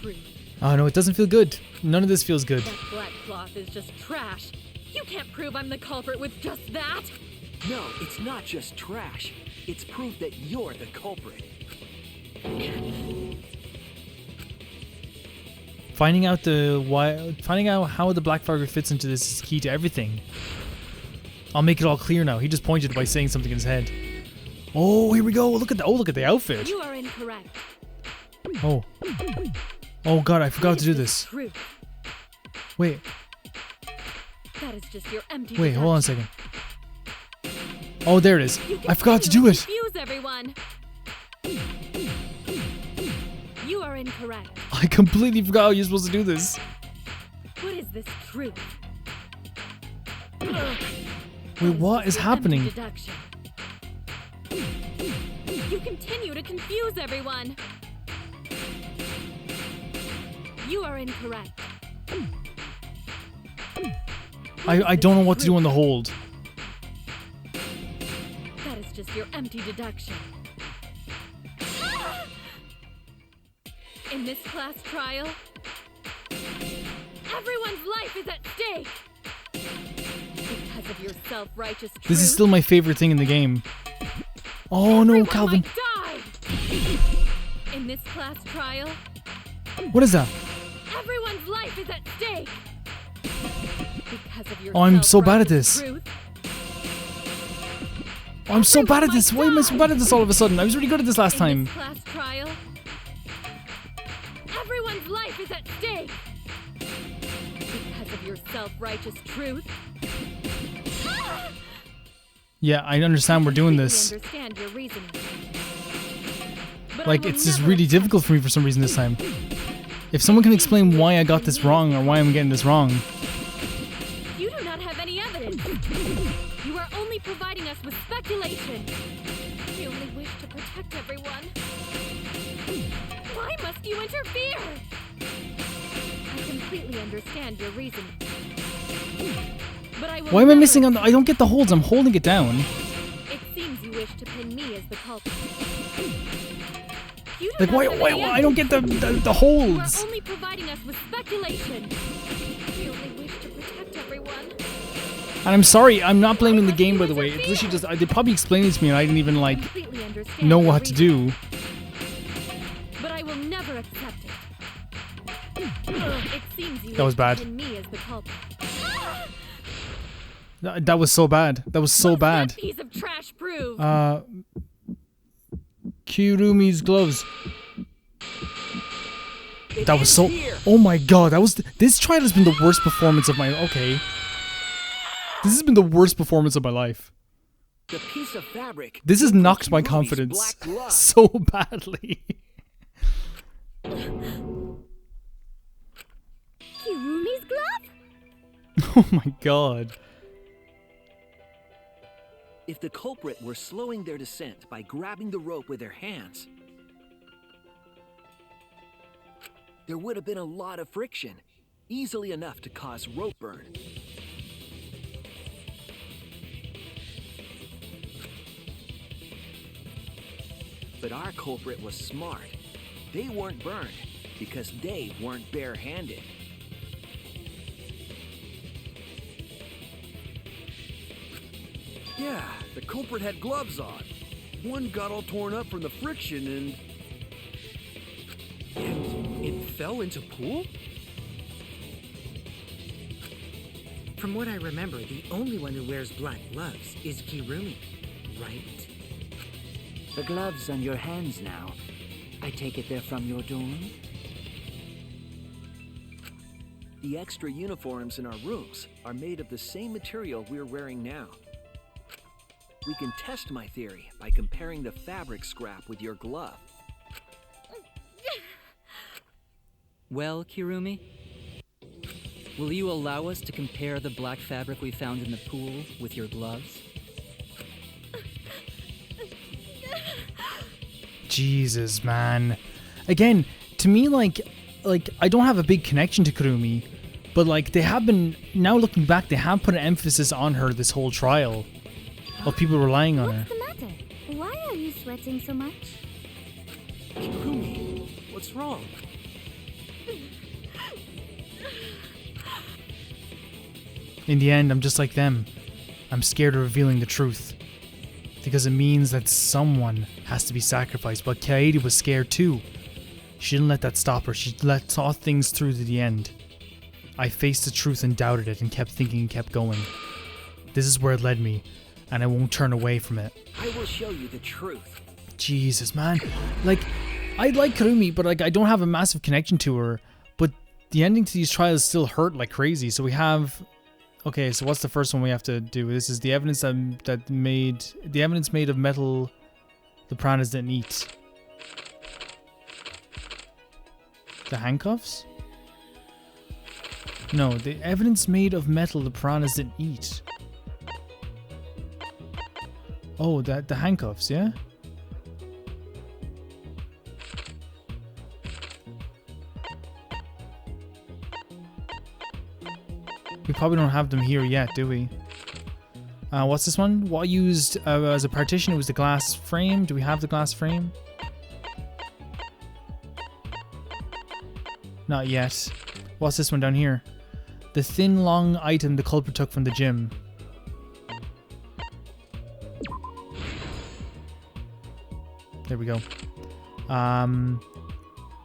Truth? Oh no, it doesn't feel good. None of this feels good. That black cloth is just trash. You can't prove I'm the culprit with just that. No, it's not just trash. It's proof that you're the culprit. Finding out how the black fabric fits into this is key to everything. I'll make it all clear now. He just pointed by saying something in his head. Oh, here we go. Look at the outfit. You are incorrect. Oh. Oh god, I forgot to do this. Truth. Wait. That is just your empty Wait, hold on a second. Oh, there it is. I forgot to do it. Confuse everyone. You are incorrect. I completely forgot how you're supposed to do this. What is this truth? Wait, what is happening? Deduction. You continue to confuse everyone. You are incorrect. I don't know what to do on the hold. That is just your empty deduction. In this class trial, everyone's life is at stake. Because of your self-righteous truth. This is still my favorite thing in the game. Oh no, Calvin. In this class trial, what is that? everyone's life is at stake. Because of your Oh, I'm so bad at this. truth. Oh, I'm so bad at this. Why am I so bad at this all of a sudden? I was really good at this last time. In this class trial, everyone's life is at stake. Because of your self-righteous truth. Yeah, I understand we're doing this. Understand your reasoning. Like, it's just really difficult for me for some reason this time. If someone can explain why I got this wrong or why I'm getting this wrong. You do not have any evidence. You are only providing us with speculation. We only wish to protect everyone. Why must you interfere? I completely understand your reasoning. But I will Why am I never missing on the... I don't get the holds. I'm holding it down. It seems you wish to pin me as the culprit. You do Like, not why? have any I don't get the You are holds. only providing us with speculation. We only wish to protect everyone. And I'm sorry, I'm not blaming the game, by the way. It's literally just... They probably explained it to me and I didn't even, like, Completely understand know your what to do. reasoning. But I will never accept it. It seems you That was wish to bad. pin me as the culprit. That was so bad. That was so bad. That piece of trash prove. Kirumi's gloves. That was so... Oh my god, that was... This trial has been the worst performance of my... Okay. This has been the worst performance of my life. The piece of fabric. This has came from knocked my Kirumi's confidence black glove. so badly. Kirumi's glove? Oh my god. If the culprit were slowing their descent by grabbing the rope with their hands, there would have been a lot of friction, easily enough to cause rope burn. But our culprit was smart. They weren't burned because they weren't barehanded. Yeah, the culprit had gloves on. One got all torn up from the friction and... And it fell into pool? From what I remember, the only one who wears black gloves is Kirumi, right? The gloves on your hands now. I take it they're from your dorm? The extra uniforms in our rooms are made of the same material we're wearing now. We can test my theory by comparing the fabric scrap with your glove. Well, Kirumi? Will you allow us to compare the black fabric we found in the pool with your gloves? Jesus, man. Again, to me, like I don't have a big connection to Kurumi, but like they have been, now looking back, they have put an emphasis on her this whole trial of people relying on her. What's the matter? Why are you sweating so much? Kirumi, what's wrong? In the end, I'm just like them. I'm scared of revealing the truth. Because it means that someone has to be sacrificed. But Kaede was scared too. She didn't let that stop her. She saw things through to the end. I faced the truth and doubted it and kept thinking and kept going. This is where it led me. And I won't turn away from it. I will show you the truth. Jesus, man. Like, I like Kurumi, but like I don't have a massive connection to her. But the ending to these trials still hurt like crazy. So we have... Okay, so what's the first one we have to do? This is the evidence that made... The evidence made of metal the piranhas didn't eat. The handcuffs? No, the evidence made of metal the piranhas didn't eat. Oh, the handcuffs, yeah? We probably don't have them here yet, do we? What's this one? What I used as a partition, it was the glass frame. Do we have the glass frame? Not yet. What's this one down here? The thin, long item the culprit took from the gym. There we go.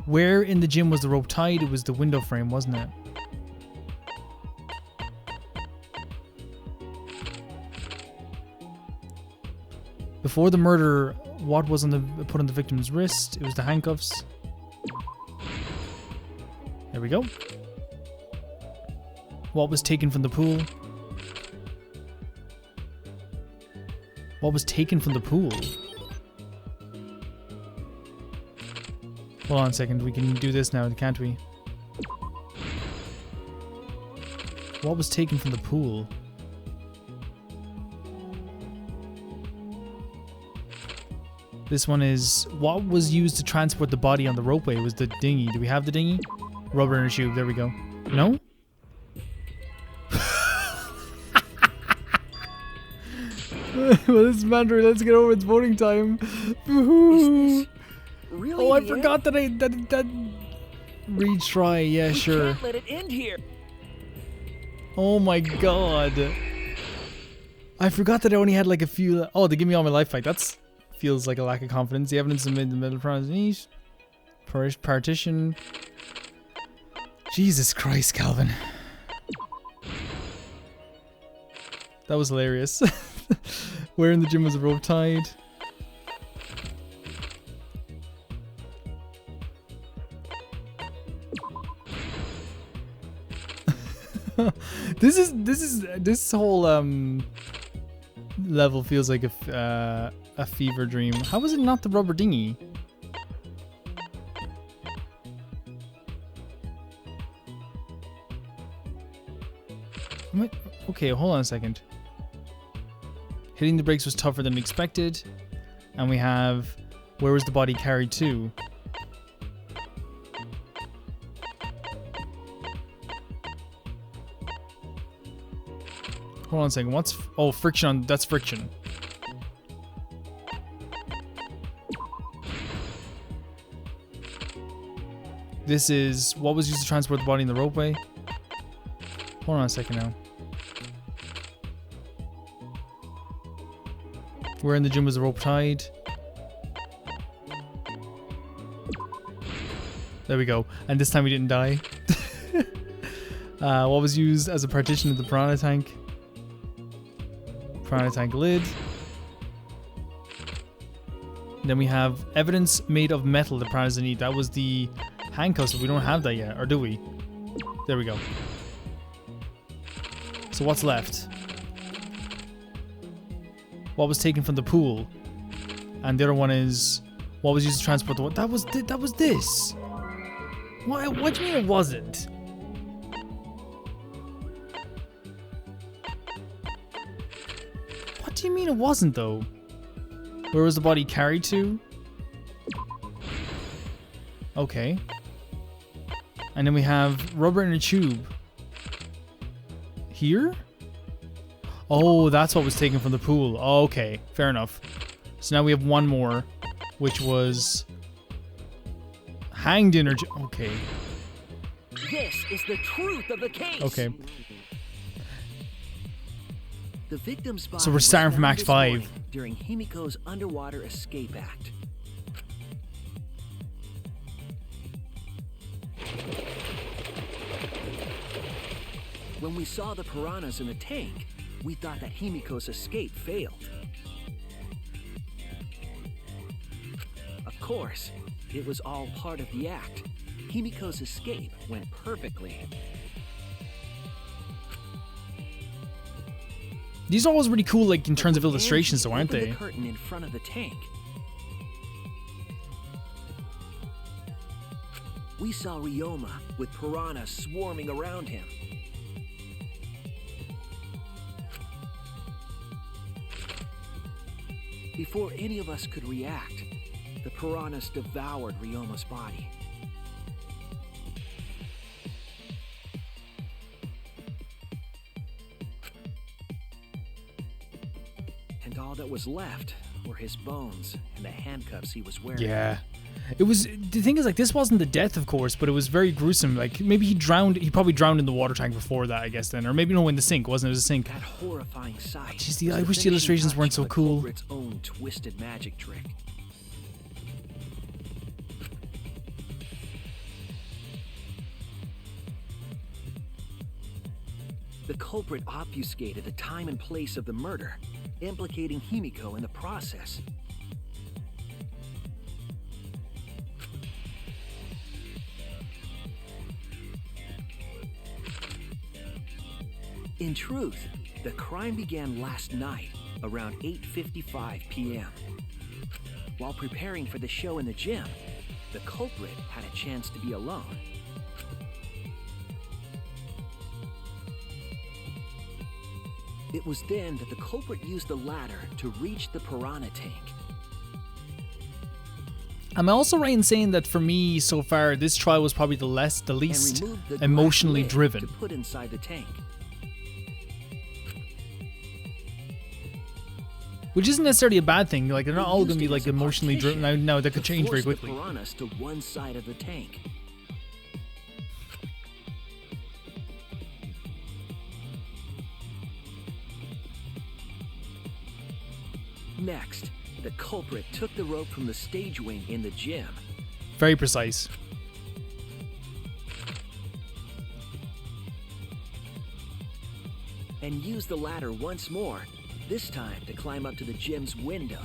Where in the gym was the rope tied? It was the window frame, wasn't it? Before the murder, what was put on the victim's wrist? It was the handcuffs. There we go. What was taken from the pool? What was taken from the pool? Hold on a second, we can do this now, can't we? What was taken from the pool? This one is, what was used to transport the body on the ropeway? It was the dinghy. Do we have the dinghy? Rubber inner tube, there we go. No? Well, this is Mandarin. Let's get over. It's voting time. Really Oh, I the forgot that that retry. Yeah, end? sure. Can't let it end here. Oh my god. I forgot that I only had like a few. Oh, they give me all my life back. That's feels like a lack of confidence. The evidence in the middle front niche. Partition. Jesus Christ, Calvin. That was hilarious. Where in the gym was the rope tied? this whole level feels like a fever dream. How is it not the rubber dinghy? Okay, hold on a second. Hitting the brakes was tougher than expected. And we have... Where was the body carried to? Hold on a second. What's... Oh, friction on... That's friction. This is... What was used to transport the body in the ropeway? Hold on a second now. Where in the gym was the rope tied? There we go. And this time we didn't die. What was used as a partition of the piranha tank? Piranha tank lid. Then we have evidence made of metal the piranhas need. That was the handcuffs, but we don't have that yet. Or do we? There we go. So what's left? What was taken from the pool? And the other one is what was used to transport the one. That was this. What do you mean it wasn't? What do you mean it wasn't though? Where was the body carried to? Okay. And then we have rubber in a tube. Here? Oh, that's what was taken from the pool. Oh, okay, fair enough. So now we have one more, which was hanged in or... Okay. This is the truth of the case. Okay. The victim's body So we're starting was from found Act this 5. morning during Himiko's underwater escape act. When we saw the piranhas in the tank, we thought that Himiko's escape failed. Of course, it was all part of the act. Himiko's escape went perfectly. These are always really cool, like in terms of illustrations, though, aren't Opened they? the curtain in front of the tank. We saw Ryoma with piranhas swarming around him. Before any of us could react, the piranhas devoured Ryoma's body. And all that was left were his bones and the handcuffs he was wearing. Yeah. It was... The thing is, like, this wasn't the death, of course, but it was very gruesome. Like, maybe he drowned... He probably drowned in the water tank before that, I guess, then. Or maybe, no, in the sink, wasn't it? It was a sink. That horrifying sight. Jeez, I wish the illustrations weren't so cool. Its own twisted magic trick. The culprit obfuscated the time and place of the murder, implicating Himiko in the process. In truth, the crime began last night around 8:55 p.m. While preparing for the show in the gym, the culprit had a chance to be alone. It was then that the culprit used the ladder to reach the piranha tank. Am I also right in saying that for me, so far, this trial was probably the least removed the glass emotionally lid driven? to put inside the tank. Which isn't necessarily a bad thing. Like, they're not all Used going to be it like as a emotionally driven. partition Now that to could change very force quickly. The piranhas to one side of the tank. Next, the culprit took the rope from the stage wing in the gym. Very precise. And used the ladder once more, this time to climb up to the gym's window.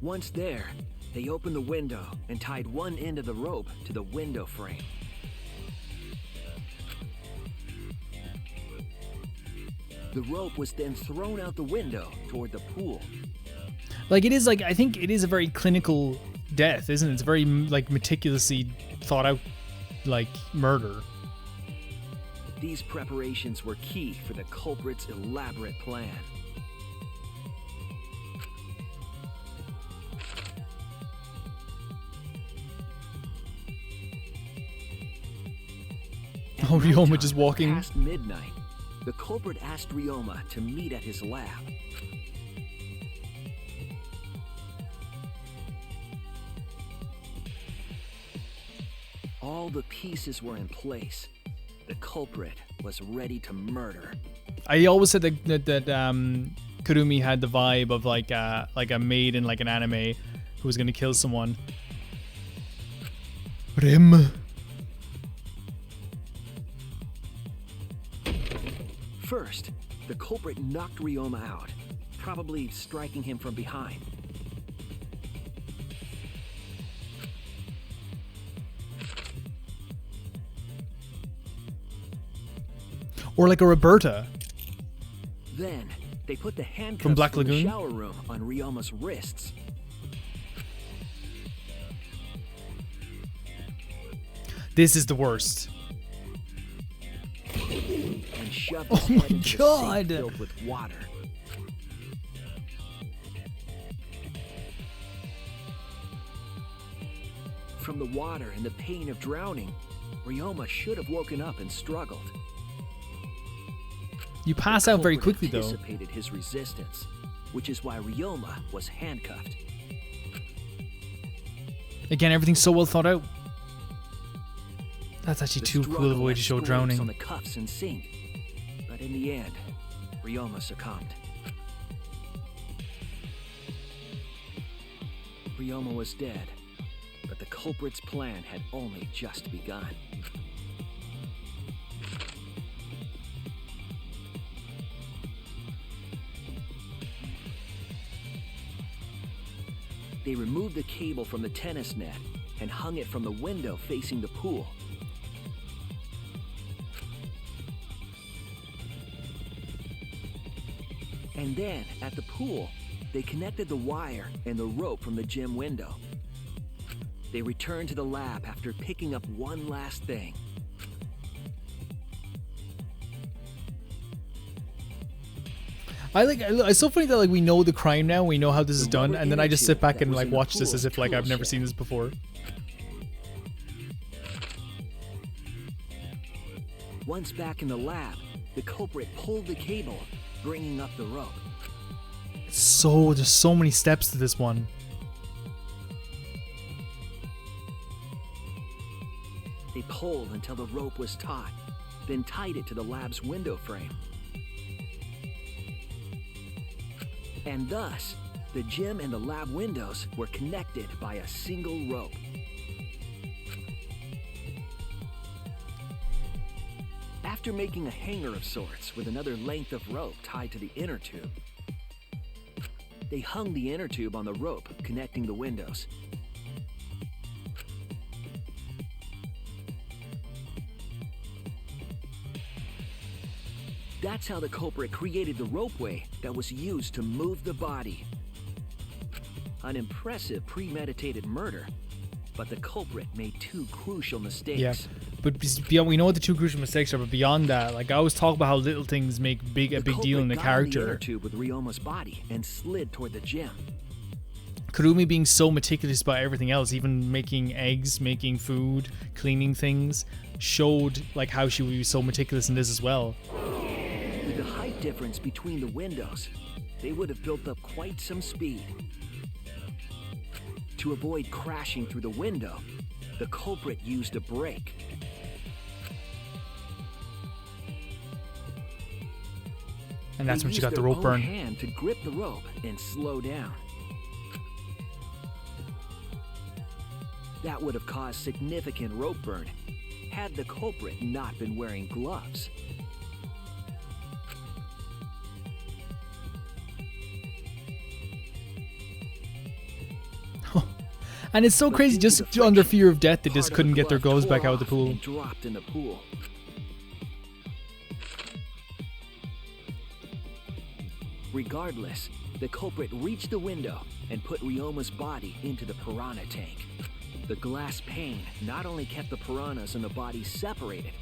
Once there, They opened the window and tied one end of the rope to the window frame. The rope was then thrown out the window toward the pool. Like, it is, like, I think it is a very clinical death, isn't it? It's very, like, meticulously thought out, like, murder. These preparations were key for the culprit's elaborate plan. Oh, Ryoma just walking. Past midnight, the culprit asked Ryoma to meet at his lab. All the pieces were in place. The culprit was ready to murder. I always said that Kurumi had the vibe of like a maid in like an anime who was gonna kill someone. Rim. First, the culprit knocked Ryoma out, probably striking him from behind. Or like a Roberta. Then, they put the handcuffs From Black the Lagoon? shower room on Ryoma's wrists. This is the worst. And shoved Oh his my head into God. the sink filled with water. From the water and the pain of drowning, Ryoma should have woken up and struggled. You pass out very Culprit quickly though. anticipated his resistance, which is why Ryoma was handcuffed. Again, everything's so well thought out. That's actually The too cool of a struggle way to left show scrapes drowning. on the cuffs and sink, but in the end, Ryoma succumbed. Ryoma was dead, but the culprit's plan had only just begun. They removed the cable from the tennis net and hung it from the window facing the pool. And then, at the pool, they connected the wire and the rope from the gym window. They returned to the lab after picking up one last thing. It's so funny that like we know the crime now, we know how this is The done, rubber and then I just sit inner back tube and that was like in the watch this pool as if like I've tool never shed. seen this before. Once back in the lab, the culprit pulled the cable, bringing up the rope. There's so many steps to this one. They pulled until the rope was taut, then tied it to the lab's window frame. And thus, the gym and the lab windows were connected by a single rope. After making a hanger of sorts with another length of rope tied to the inner tube, they hung the inner tube on the rope connecting the windows. That's how the culprit created the ropeway that was used to move the body. An impressive premeditated murder, but the culprit made two crucial mistakes. Yeah, but beyond, we know what the two crucial mistakes are, but beyond that, like I always talk about how little things make a big deal in the culprit got on the character. inner tube with Ryoma's body and slid toward the gym. Kurumi being so meticulous about everything else, even making eggs, making food, cleaning things, showed like how she would be so meticulous in this as well. With the height difference between the windows, they would have built up quite some speed. To avoid crashing through the window, the culprit used a brake. And that's They when she used got the their rope own burn. hand to grip the rope and slow down. That would have caused significant rope burn had the culprit not been wearing gloves. And it's so But crazy, due to just the under friction, fear of death, they part just of couldn't the get their glove gloves back tore out of the off pool. and dropped in the pool. Regardless, the culprit reached the window and put Ryoma's body into the piranha tank. The glass pane not only kept the piranhas and the body separated,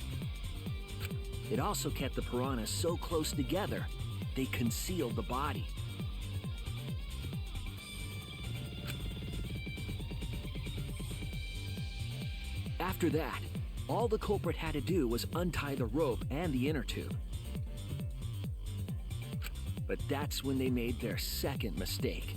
it also kept the piranhas so close together, they concealed the body. After that, all the culprit had to do was untie the rope and the inner tube. But that's when they made their second mistake.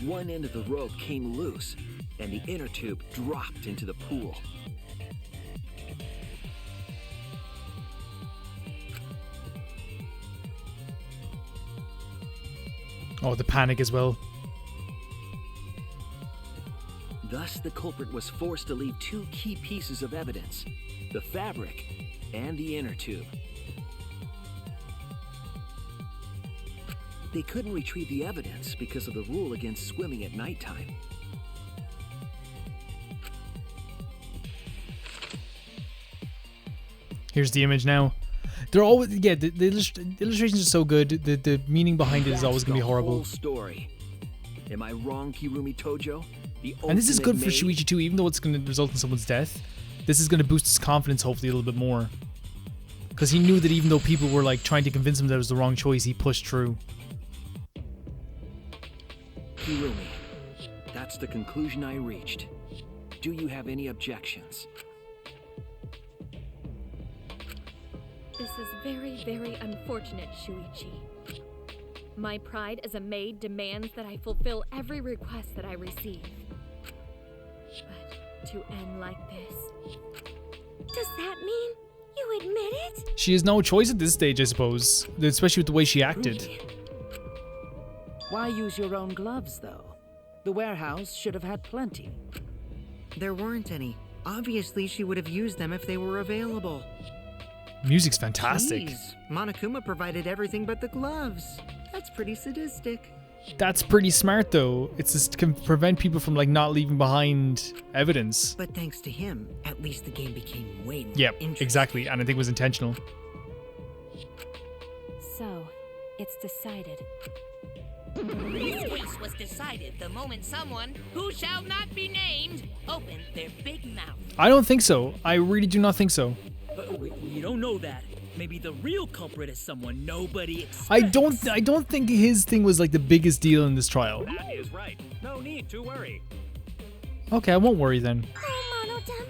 One end of the rope came loose, and the inner tube dropped into the pool. Oh, the panic as well. Thus, the culprit was forced to leave two key pieces of evidence, the fabric and the inner tube. They couldn't retrieve the evidence because of the rule against swimming at nighttime. Here's the image now. They're always, yeah, the illustrations are so good. The meaning behind it is always going to be horrible. Whole story. Am I wrong, Kirumi Tojo? The And this is good ultimate for maid? Shuichi too, even though it's going to result in someone's death. This is going to boost his confidence hopefully a little bit more. Because he knew that even though people were like trying to convince him that it was the wrong choice, he pushed through. Kirumi, that's the conclusion I reached. Do you have any objections? This is very, very unfortunate, Shuichi. My pride as a maid demands that I fulfill every request that I receive. But to end like this... Does that mean you admit it? She has no choice at this stage, I suppose. Especially with the way she acted. Why use your own gloves, though? The warehouse should have had plenty. There weren't any. Obviously, she would have used them if they were available. Music's fantastic. Jeez, Monokuma provided everything but the gloves. That's pretty sadistic. That's pretty smart though. It's just to prevent people from like not leaving behind evidence. But thanks to him, at least the game became way more Yep, interesting. exactly. And I think it was intentional. So, it's decided. This case was decided the moment someone, who shall not be named, opened their big mouth. I don't think so. I really do not think so. We don't know that. Maybe the real culprit is someone nobody expects. I don't think his thing was like the biggest deal in this trial. That is right. No need to worry. Okay, I won't worry then. Oh, Monodam,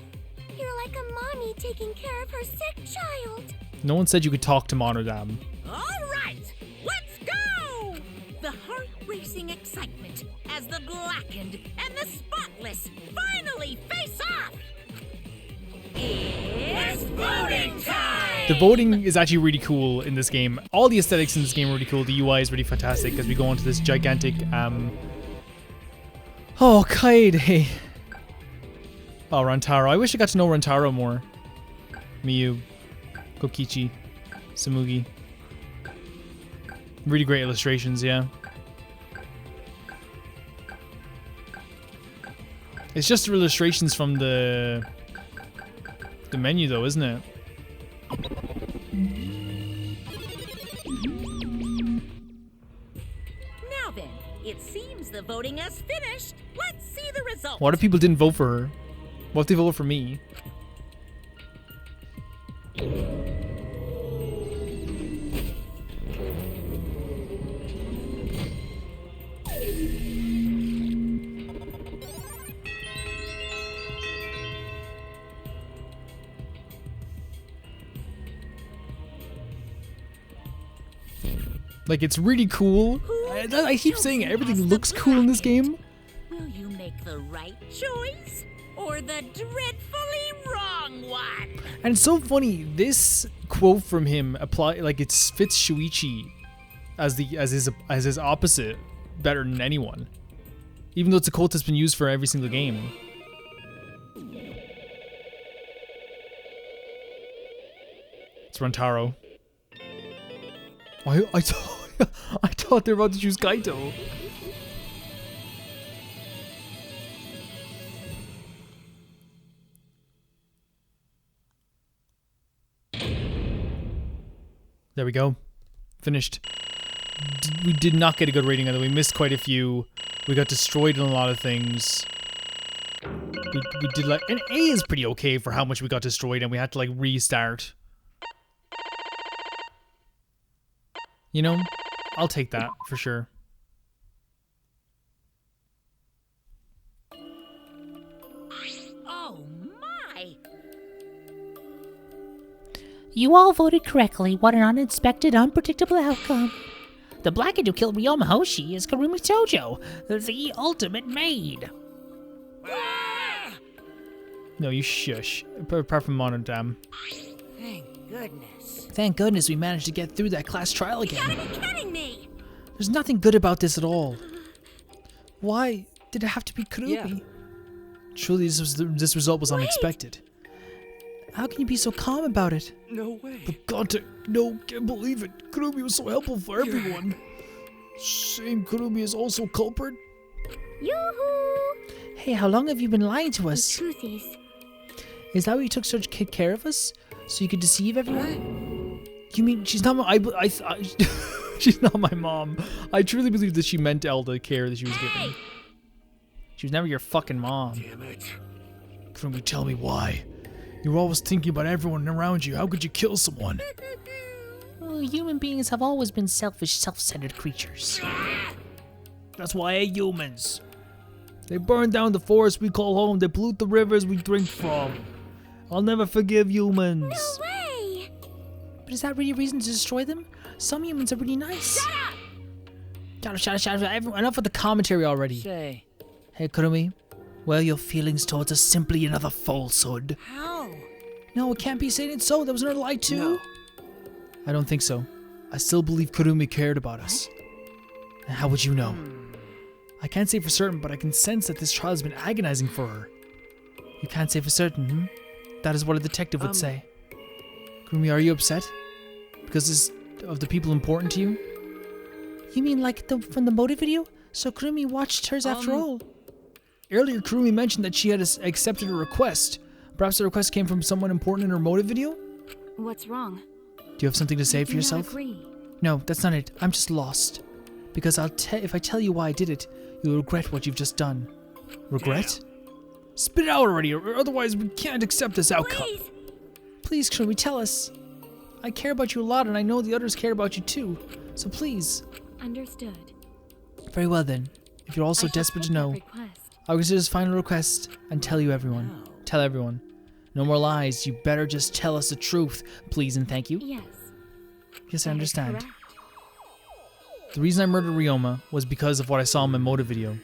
you're like a mommy taking care of her sick child. No one said you could talk to Monodam. All right, let's go! The heart-racing excitement as the blackened and the spotless finally face off. It's voting time! The voting is actually really cool in this game. All the aesthetics in this game are really cool. The UI is really fantastic as we go into this gigantic, oh, Kaede. Oh, Rantaro. I wish I got to know Rantaro more. Miyu. Kokichi. Samugi. Really great illustrations, yeah. It's just the illustrations from the menu though, isn't it? Now then, it seems the voting has finished. Let's see the result. What if people didn't vote for her? What if they voted for me? Like, it's really cool. I keep saying it, everything looks cool in this game. Will you make the right choice or the dreadfully wrong one? And it's so funny, this quote from him it fits Shuichi as his opposite better than anyone. Even though it's a quote that's been used for every single game. It's Rantaro. I thought they were about to choose Kaito. There we go. Finished. We did not get a good rating on it. We missed quite a few. We got destroyed in a lot of things. We did like... An A is pretty okay for how much we got destroyed and we had to like restart. You know, I'll take that for sure. Oh my! You all voted correctly. What an unexpected, unpredictable outcome. The blackened who killed Ryoma Hoshi is Kurumi Tojo, the ultimate maid. No, you shush. Apart from Monodam. Thank goodness. Thank goodness we managed to get through that class trial You again. gotta be kidding me! There's nothing good about this at all. Why did it have to be Kurumi? Truly, this result was unexpected. How can you be so calm about it? No way. But God, no, can't believe it. Kurumi was so helpful for everyone. Same Kurumi is also culprit? Yoo-hoo! Hey, how long have you been lying to us? The truth Is that why you took such good care of us? So you could deceive everyone? You mean she's not my... she's not my mom. I truly believe that she meant all the care that she was giving. She was never your fucking mom. Damn it. Kurumi, tell me why. You're always thinking about everyone around you. How could you kill someone? Oh, human beings have always been selfish, self-centered creatures. That's why I hate humans. They burn down the forest we call home. They pollute the rivers we drink from. I'll never forgive humans. No way! But is that really a reason to destroy them? Some humans are really nice. Shut up. Everyone, enough with the commentary already. Say. Hey, Kurumi. Well, your feelings towards us simply another falsehood. How? No, it can't be saying it's so. That was another lie too. No. I don't think so. I still believe Kurumi cared about us. And how would you know? I can't say for certain, but I can sense that this trial has been agonizing for her. You can't say for certain, That is what a detective would say. Kurumi, are you upset? Because of the people important to you? You mean like from the motive video? So Kurumi watched hers after all? Earlier, Kurumi mentioned that she had accepted a request. Perhaps the request came from someone important in her motive video? What's wrong? Do you have something to say for yourself? Agree. No, that's not it. I'm just lost. Because if I tell you why I did it, you'll regret what you've just done. Regret? Spit it out already, or otherwise we can't accept this outcome. Please, Kurumi, tell us. I care about you a lot, and I know the others care about you too. So please. Understood. Very well then. If you're also desperate to know, I'll consider this final request and tell you everyone. Tell everyone. No more lies. You better just tell us the truth, please and thank you. Yes. Yes, I understand. The reason I murdered Ryoma was because of what I saw in my motive video.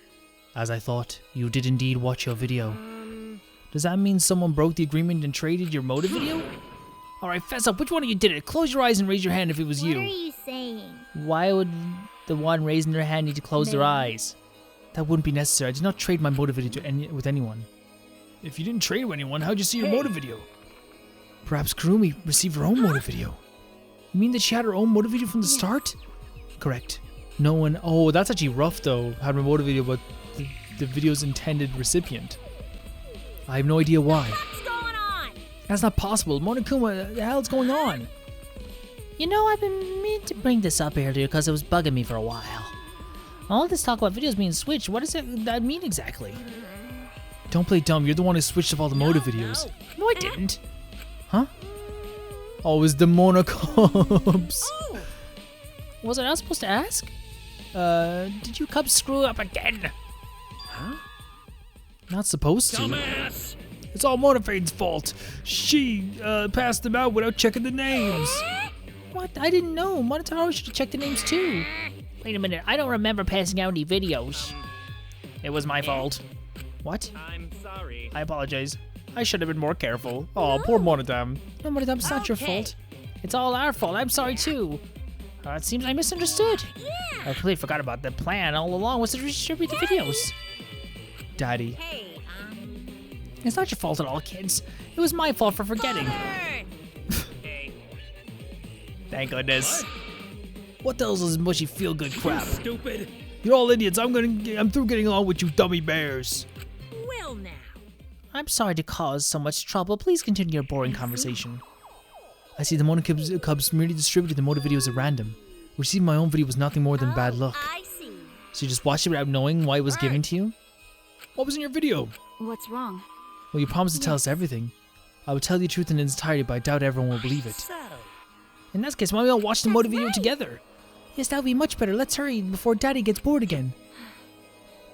As I thought, you did indeed watch your video. Does that mean someone broke the agreement and traded your motive video? Alright, fess up. Which one of you did it? Close your eyes and raise your hand if it was you. What are you saying? Why would the one raising their hand need to close their eyes? That wouldn't be necessary. I did not trade my motive video with anyone. If you didn't trade with anyone, how'd you see your motive video? Perhaps Kurumi received her own motive video. You mean that she had her own motive video from the start? Correct. No one... Oh, that's actually rough though. Had my motive video, but the video's intended recipient. I have no idea why. What's going on? That's not possible. Monokuma, what the hell's going on? You know, I've been meaning to bring this up earlier because it was bugging me for a while. All this talk about videos being switched, what does that mean exactly? Don't play dumb. You're the one who switched up all the motive videos. No, I didn't. Huh? Oh, it was the Monocubs. Was I not supposed to ask? Did you cubs screw up again? Huh? Not supposed to. Dumbass! It's all Monofade's fault. She passed them out without checking the names. What? I didn't know. Monotaro should have checked the names too. Wait a minute. I don't remember passing out any videos. It was my fault. What? I'm sorry. I apologize. I should have been more careful. Oh, poor Monodam. No, Monodam, it's not your fault. It's all our fault. I'm sorry too. It seems I misunderstood. I completely forgot about the plan all along was to distribute the videos. Daddy. It's not your fault at all, kids. It was my fault for forgetting. Thank goodness. What the hell is this mushy feel-good crap? Stupid. You're all idiots. I'm through getting along with you dummy bears. Well now. I'm sorry to cause so much trouble. Please continue your boring conversation. I see the Mono Cubs merely distributed the Moto videos at random. Receiving my own video was nothing more than bad luck. I see. So you just watched it without knowing why it was given to you? What was in your video? What's wrong? Well, you promised to tell us everything. I would tell you the truth in its entirety, but I doubt everyone will believe it. So, In that case, why don't we all watch the Moto video together? Yes, that would be much better. Let's hurry before Daddy gets bored again.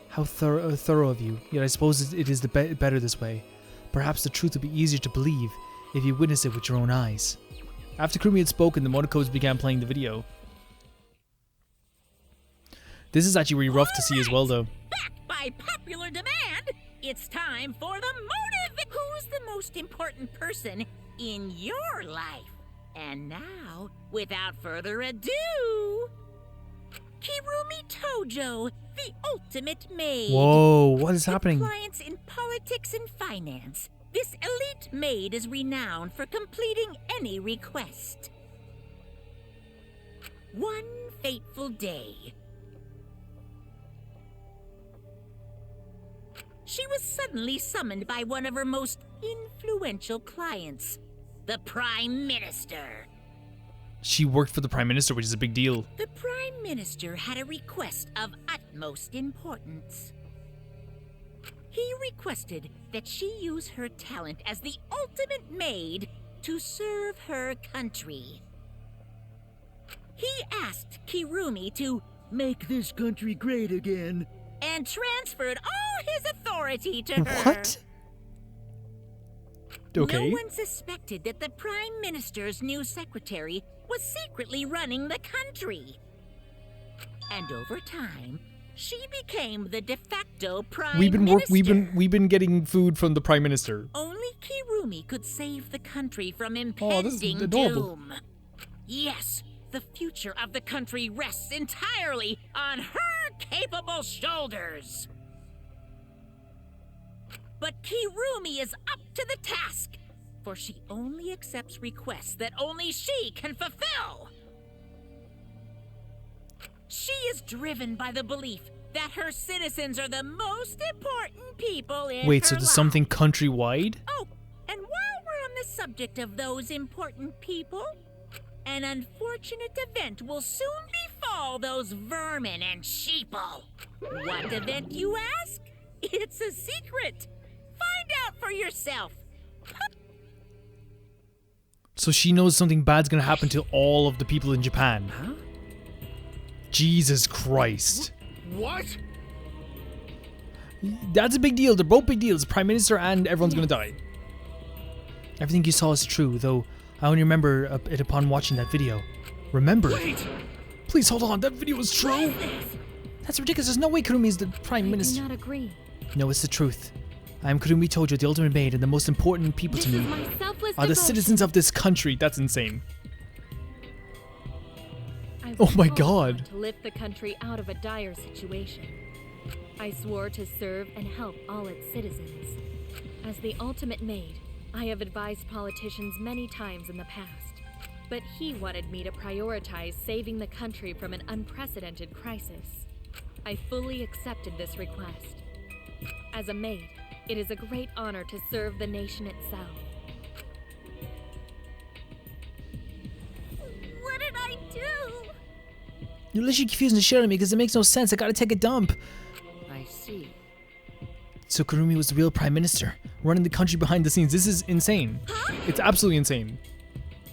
How thorough of you. Yet I suppose it is better this way. Perhaps the truth would be easier to believe if you witness it with your own eyes. After Kurumi had spoken, the Moto Cubs began playing the video. This is actually really rough to see as well, though. backed by popular demand, it's time for the motive. Who's the most important person in your life? And now, without further ado, Kirumi Tojo, the ultimate maid. Whoa, what is happening? Clients in politics and finance. This elite maid is renowned for completing any request. One fateful day, she was suddenly summoned by one of her most influential clients, the Prime Minister. She worked for the Prime Minister, which is a big deal. The Prime Minister had a request of utmost importance. He requested that she use her talent as the ultimate maid to serve her country. He asked Kirumi to make this country great again and transferred all his authority to her. What? Okay. No one suspected that the Prime Minister's new secretary was secretly running the country. And over time, she became the de facto Prime Minister. We've been getting food from the Prime Minister. Only Kirumi could save the country from this is impending adorable. doom. Yes, the future of the country rests entirely on her capable shoulders. But Kirumi is up to the task, for she only accepts requests that only she can fulfill. She is driven by the belief that her citizens are the most important people in Wait, her so there's life. something countrywide? Oh, and while we're on the subject of those important people, an unfortunate event will soon befall those vermin and sheeple. What event, you ask? It's a secret. Find out for yourself. So she knows something bad's gonna happen to all of the people in Japan. Huh? Jesus Christ. What? That's a big deal. They're both big deals. Prime Minister and everyone's gonna die. Everything you saw is true, though I only remember it upon watching that video. Remember? Wait! Please hold on. That video was true. That's ridiculous. There's no way Kurumi is the Prime Minister. I do not agree. No, it's the truth. I am Kurumi Tojo, the ultimate maid, and the most important people This to is me my selfless are the devotion. citizens of this country. That's insane. I Oh my swore God. To lift the country out of a dire situation. I swore to serve and help all its citizens. As the ultimate maid, I have advised politicians many times in the past, but he wanted me to prioritize saving the country from an unprecedented crisis. I fully accepted this request. As a maid, it is a great honor to serve the nation itself. What did I do? You're literally confusing the shit out of me because it makes no sense. I gotta take a dump. I see. So Kurumi was the real Prime Minister, running the country behind the scenes. This is insane. It's absolutely insane.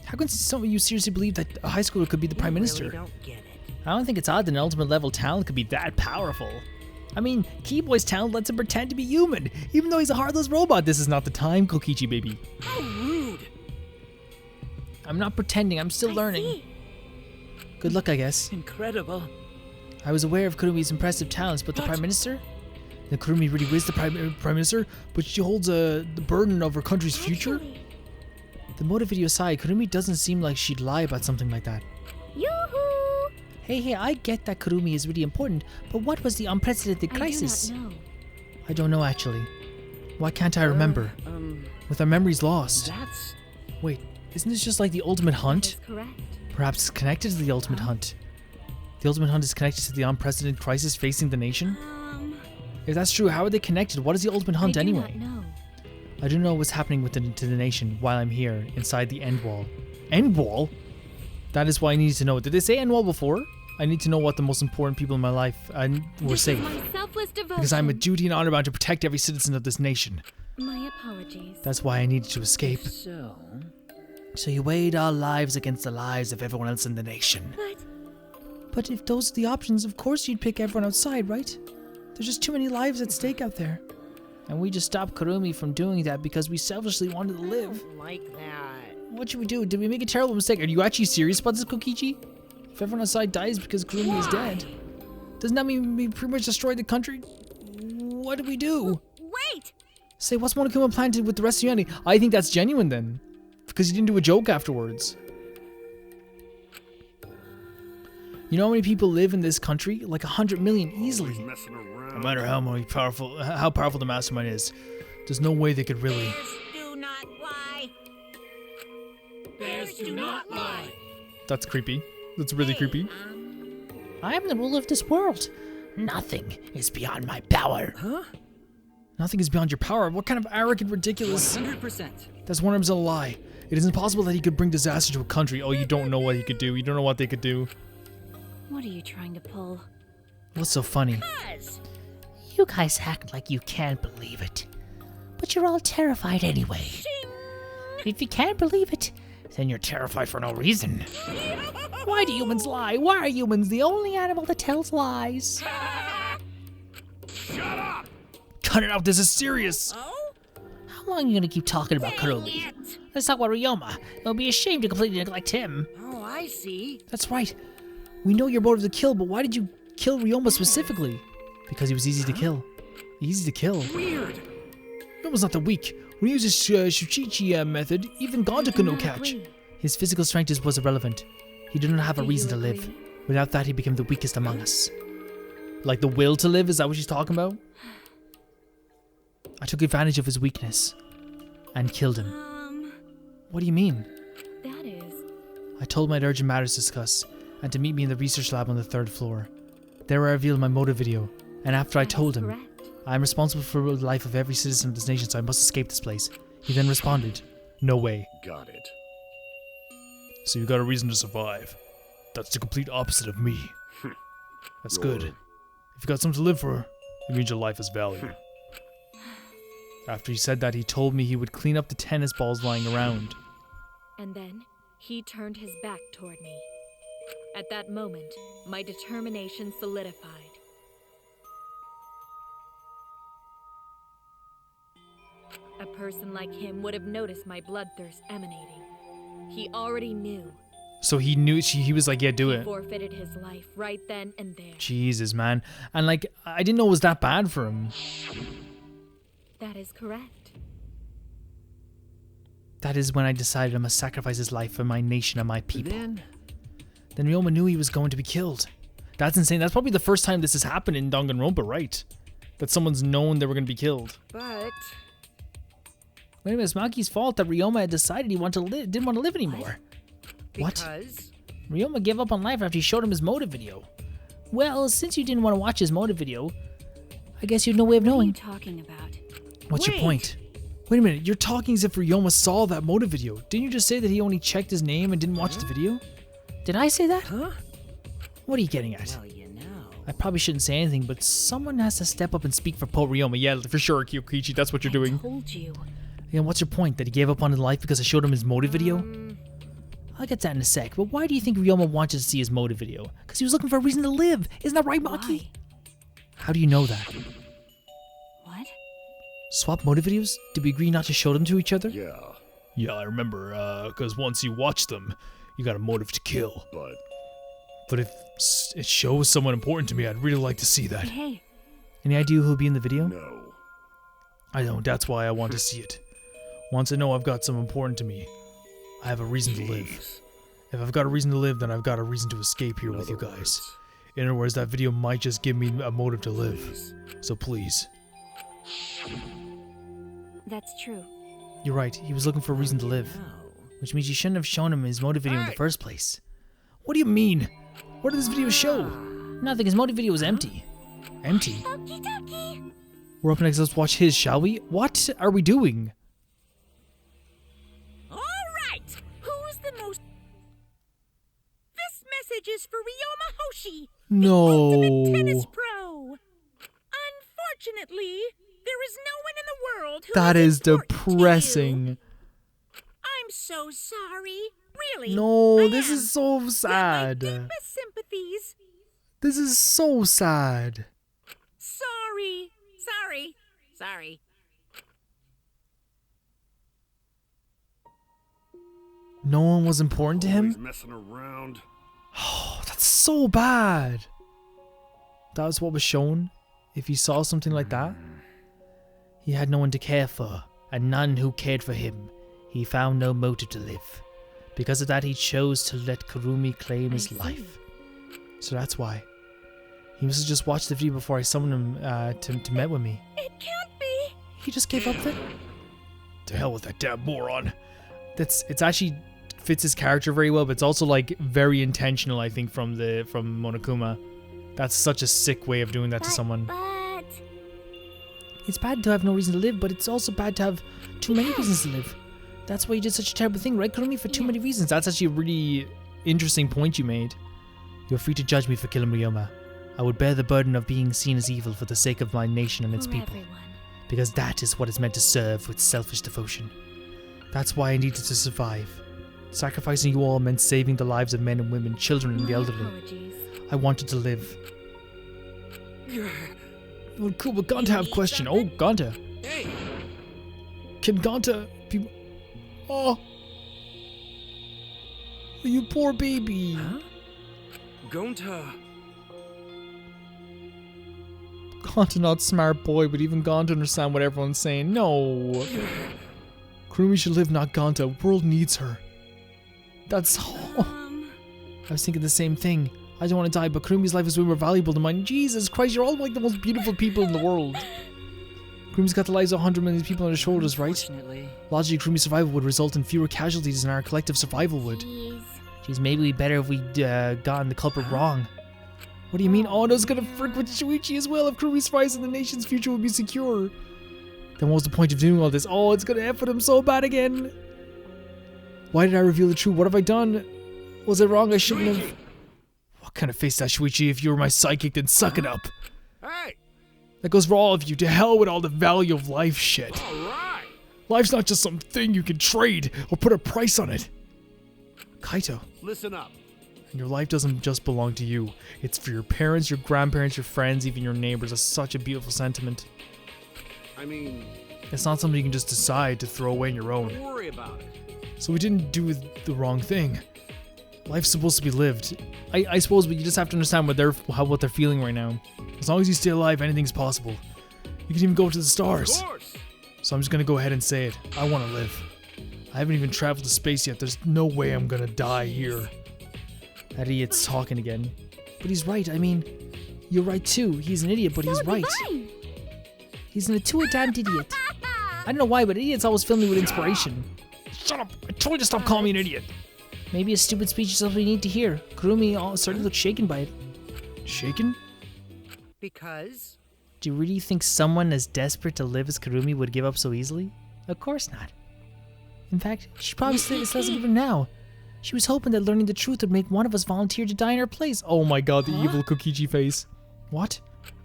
How can some of you seriously believe that a high schooler could be the Prime Minister? Really don't get it. I don't think it's odd that an ultimate level talent could be that powerful. I mean, Keyboy's talent lets him pretend to be human, even though he's a heartless robot. This is not the time, Kokichi baby. How rude! I'm not pretending, I'm still learning. Good luck, I guess. Incredible. I was aware of Kurumi's impressive talents, but the Prime Minister? Then Kurumi really is the Prime Minister, but she holds the burden of her country's future? The motive video aside, Kurumi doesn't seem like she'd lie about something like that. Yoo-hoo! Hey, I get that Kurumi is really important, but what was the unprecedented crisis? I do not know. I don't know, actually. Why can't I remember? With our memories lost. That's... Wait, isn't this just like the ultimate hunt? That is correct. Perhaps it's connected to the ultimate hunt. The ultimate hunt is connected to the unprecedented crisis facing the nation? If that's true, how are they connected? What is the ultimate hunt anyway? I do know what's happening to the nation while I'm here, inside the end wall. End wall? That is why I needed to know. Did they say end wall before? I need to know what the most important people in my life were safe. Because I'm a duty and honor bound to protect every citizen of this nation. My apologies. That's why I needed to escape. So you weighed our lives against the lives of everyone else in the nation. But if those are the options, of course you'd pick everyone outside, right? There's just too many lives at stake out there. And we just stopped Kurumi from doing that because we selfishly wanted to live. Like that. What should we do? Did we make a terrible mistake? Are you actually serious about this, Kokichi? If everyone outside dies because Kurumi is dead, doesn't that mean we pretty much destroyed the country? What do we do? Wait! Say, what's Monokuma planted with the rest of humanity? I think that's genuine then. Because he didn't do a joke afterwards. You know how many people live in this country? Like 100 million easily. No matter how powerful the mastermind is, there's no way they could really. Bears do not lie. Bears do not lie. That's creepy. That's really creepy. I am the ruler of this world. Nothing is beyond my power. Huh? Nothing is beyond your power. What kind of arrogant, ridiculous... 100%. That's 100% a lie. It is impossible that he could bring disaster to a country. Oh, you don't know what he could do. You don't know what they could do. What are you trying to pull? What's so funny? You guys act like you can't believe it. But you're all terrified anyway. If you can't believe it, then you're terrified for no reason. Why do humans lie? Why are humans the only animal that tells lies? Shut up! Cut it out, this is serious! How long are you gonna keep talking about Kurumi? Let's talk about Ryoma. It'll be a shame to completely neglect him. Oh, I see. That's right. We know your motive to kill, but why did you kill Ryoma specifically? Because he was easy to kill. Easy to kill. Weird. Ryoma's not that weak. When he uses Shuchichi method, even Gondo could no catch. His physical strength was irrelevant. He did not have a reason to live. Without that, he became the weakest among us. Like the will to live, is that what she's talking about? I took advantage of his weakness and killed him. What do you mean? That is... I told him I had urgent matters to discuss and to meet me in the research lab on the 3rd floor. There I revealed my motive video, and after I told him, I am responsible for the life of every citizen of this nation, so I must escape this place. He then responded, no way. Got it. So you got a reason to survive. That's the complete opposite of me. That's good. If you got something to live for, it means your life has value. After he said that, he told me he would clean up the tennis balls lying around. And then, he turned his back toward me. At that moment, my determination solidified. A person like him would have noticed my bloodthirst emanating. He already knew. So he knew, he was like, yeah, do it. He forfeited his life right then and there. Jesus, man. And like, I didn't know it was that bad for him. That is correct. That is when I decided I must sacrifice his life for my nation and my people. Then Ryoma knew he was going to be killed. That's insane. That's probably the first time this has happened in Danganronpa, right? That someone's known they were going to be killed. But... Wait a minute, it's Maki's fault that Ryoma had decided he didn't want to live anymore. What? Because... Ryoma gave up on life after he showed him his motive video. Well, since you didn't want to watch his motive video, I guess you had no way of knowing. What are you talking about? What's your point? Wait a minute, you're talking as if Ryoma saw that motive video. Didn't you just say that he only checked his name and didn't watch the video? Did I say that? Huh? What are you getting at? Well, you know. I probably shouldn't say anything, but someone has to step up and speak for Poe Ryoma. Yeah, for sure, Kyokichi, that's what you're doing. I told you. And what's your point? That he gave up on his life because I showed him his motive video? I'll get that in a sec, but why do you think Ryoma wanted to see his motive video? Because he was looking for a reason to live. Isn't that right, Maki? Why? How do you know that? What? Swap motive videos? Did we agree not to show them to each other? Yeah. Yeah, I remember, because once you watch them, you got a motive to kill. But if it shows someone important to me, I'd really like to see that. Hey. Any idea who'll be in the video? No. I don't, that's why I want to see it. Once I know I've got some important to me, I have a reason to live. If I've got a reason to live, then I've got a reason to escape here with you guys. In other words, that video might just give me a motive to live. So please. That's true. You're right, he was looking for a reason to live. Which means you shouldn't have shown him his motive video in the first place. What do you mean? What did this video show? Nothing, his motive video was empty. Empty? Okie dokie. We're up next, let's watch his, shall we? What are we doing? All right, who's the most... This message is for Ryoma Hoshi, No. the ultimate tennis pro. Unfortunately, there is no one in the world who That is important to you. depressing. I'm so sorry. Really. No, I this am. is so sad. Deepest sympathies. This is so sad. Sorry. Sorry. No one was important to Always him? messing around. Oh, that's so bad. That was what was shown. If he saw something like that, he had no one to care for, and none who cared for him. He found no motive to live. Because of that, he chose to let Kurumi claim his life. So that's why. He must have just watched the video before I summoned him to met with me. It can't be. He just gave up then? To hell with that damn moron. It's actually fits his character very well, but it's also like very intentional, I think, from Monokuma. That's such a sick way of doing that to someone. But It's bad to have no reason to live, but it's also bad to have too many reasons to live. That's why you did such a terrible thing, right, Kurumi? For too many reasons. That's actually a really interesting point you made. You're free to judge me for killing Ryoma. I would bear the burden of being seen as evil for the sake of my nation and its for people. everyone. Because that is what is meant to serve with selfish devotion. That's why I needed to survive. Sacrificing you all meant saving the lives of men and women, children and the elderly. Apologies. I wanted to live. Well, cool, but Gonta have a question. Oh, Gonta. Hey, Can Gonta be... Oh. You poor baby. Gonta. Gonta not smart boy, but even Gonta understand what everyone's saying. No. Kurumi should live, not Gonta. World needs her. That's... I was thinking the same thing. I don't want to die, but Kurumi's life is way more valuable than mine. Jesus Christ, you're all like the most beautiful people in the world. Kurumi's got the lives of 100 million people on his shoulders, right? Unfortunately. Logically, Kurumi's survival would result in fewer casualties than our collective survival would. Jeez, maybe we'd better if we'd gotten the culprit wrong. What do you mean? Oh, Ono's gonna frick with Shuichi as well. If Kurumi survives, then the nation's future will be secure. Then what was the point of doing all this? Oh, it's gonna F with him so bad again. Why did I reveal the truth? What have I done? Was it wrong? I shouldn't have... What kind of face that, Shuichi? If you were my sidekick, then suck it up. hey, That goes for all of you. To hell with all the value of life shit. all right. Life's not just some thing you can trade or put a price on it. Kaito, Listen up. and your life doesn't just belong to you. It's for your parents, your grandparents, your friends, even your neighbors. That's such a beautiful sentiment. I mean, It's not something you can just decide to throw away on your own. don't worry about it. So we didn't do the wrong thing. Life's supposed to be lived. I suppose, but you just have to understand what they're feeling right now. As long as you stay alive, anything's possible. You can even go to the stars. Of course. So I'm just gonna go ahead and say it. I want to live. I haven't even traveled to space yet. There's no way I'm gonna die here. That idiot's talking again. But he's right. I mean, you're right too. He's an idiot, but he's right. Divine. He's an damned idiot. I don't know why, but idiots always fill me with inspiration. Shut up! I told you to stop calling me an idiot. Maybe a stupid speech is something we need to hear. Kurumi certainly looks shaken by it. Shaken? Because Do you really think someone as desperate to live as Kurumi would give up so easily? Of course not. In fact, she probably still doesn't give him now. She was hoping that learning the truth would make one of us volunteer to die in her place. Oh my god, the evil Kokichi face. What?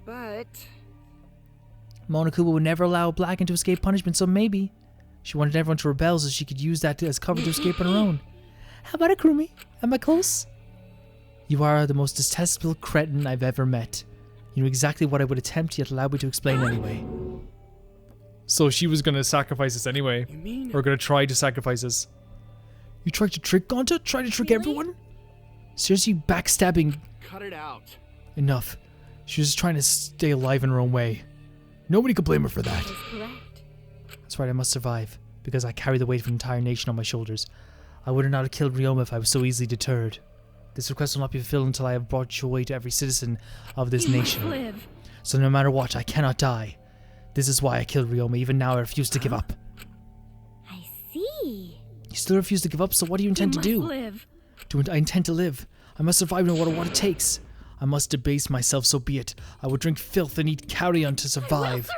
But Monokuma would never allow a Blacken to escape punishment, so maybe she wanted everyone to rebel so she could use that as cover to escape on her own. How about it, Kurumi? Am I close? You are the most detestable cretin I've ever met. You know exactly what I would attempt, yet allow me to explain anyway. So she was gonna sacrifice us anyway. You mean? Or gonna try to sacrifice us. You tried to trick Gonta? Try to trick everyone? Seriously, backstabbing. Cut it out. Enough. She was just trying to stay alive in her own way. Nobody could blame her for that. That is correct. That's right, I must survive. Because I carry the weight of an entire nation on my shoulders. I would not have killed Ryoma if I was so easily deterred. This request will not be fulfilled until I have brought joy to every citizen of this nation. Live. So no matter what, I cannot die. This is why I killed Ryoma. Even now, I refuse to give up. I see. You still refuse to give up, so what do you intend to do? Live. I intend to live. I must survive no matter what it takes. I must debase myself, so be it. I will drink filth and eat carrion to survive.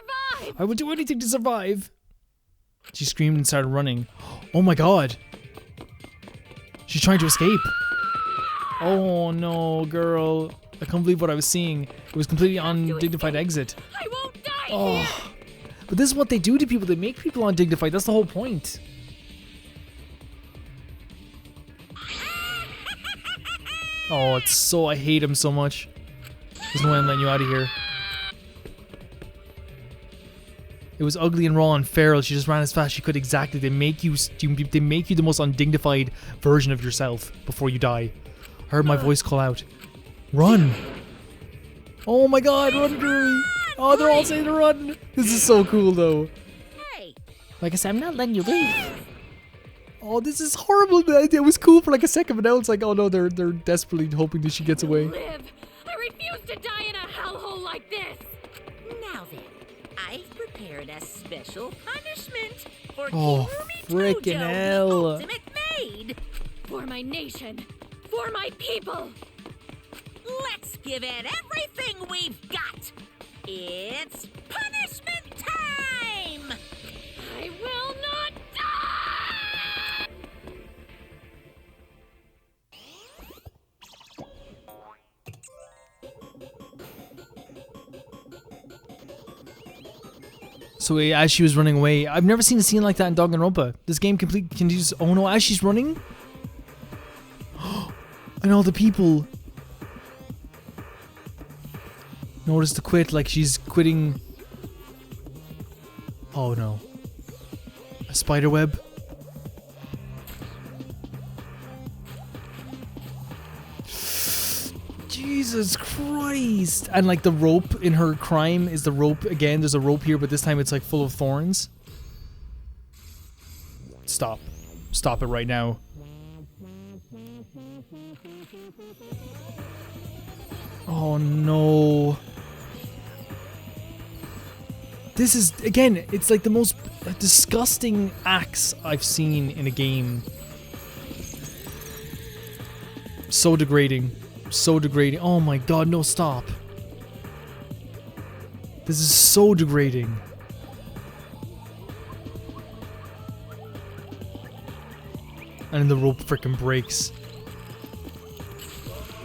I will do anything to survive. She screamed and started running. Oh my god. She's trying to escape. Oh no, girl. I can't believe what I was seeing. It was completely undignified exit. I won't die here. But this is what they do to people. They make people undignified. That's the whole point. Oh, it's so... I hate him so much. There's no way I'm letting you out of here. It was ugly and raw and feral. She just ran as fast as she could. Exactly. They make you the most undignified version of yourself before you die. I heard my voice call out. Run! Oh my god, run, Drury! Oh, they're all saying to run! This is so cool, though. Like I said, I'm not letting you leave. Oh, this is horrible. It was cool for like a second, but now it's like, oh no, they're desperately hoping that she gets away. Live. I refuse to die in a hellhole like this. Now then, I've prepared a special punishment for Oh, Kirumi frickin' Tojo, the hell. ultimate maid. For my nation. For my people. Let's give it everything we've got. It's punishment time! I will not die! So as she was running away, I've never seen a scene like that in Danganronpa. This game continues. Oh no, as she's running? And all the people. Notice to quit, like she's quitting. Oh no. A spider web? Jesus Christ! And like the rope in her crime is the rope again. There's a rope here, but this time it's like full of thorns. Stop. Stop it right now. Oh no. This is, again, it's like the most disgusting axe I've seen in a game. So degrading. So degrading. Oh my god, no, stop. This is so degrading. And then the rope frickin' breaks.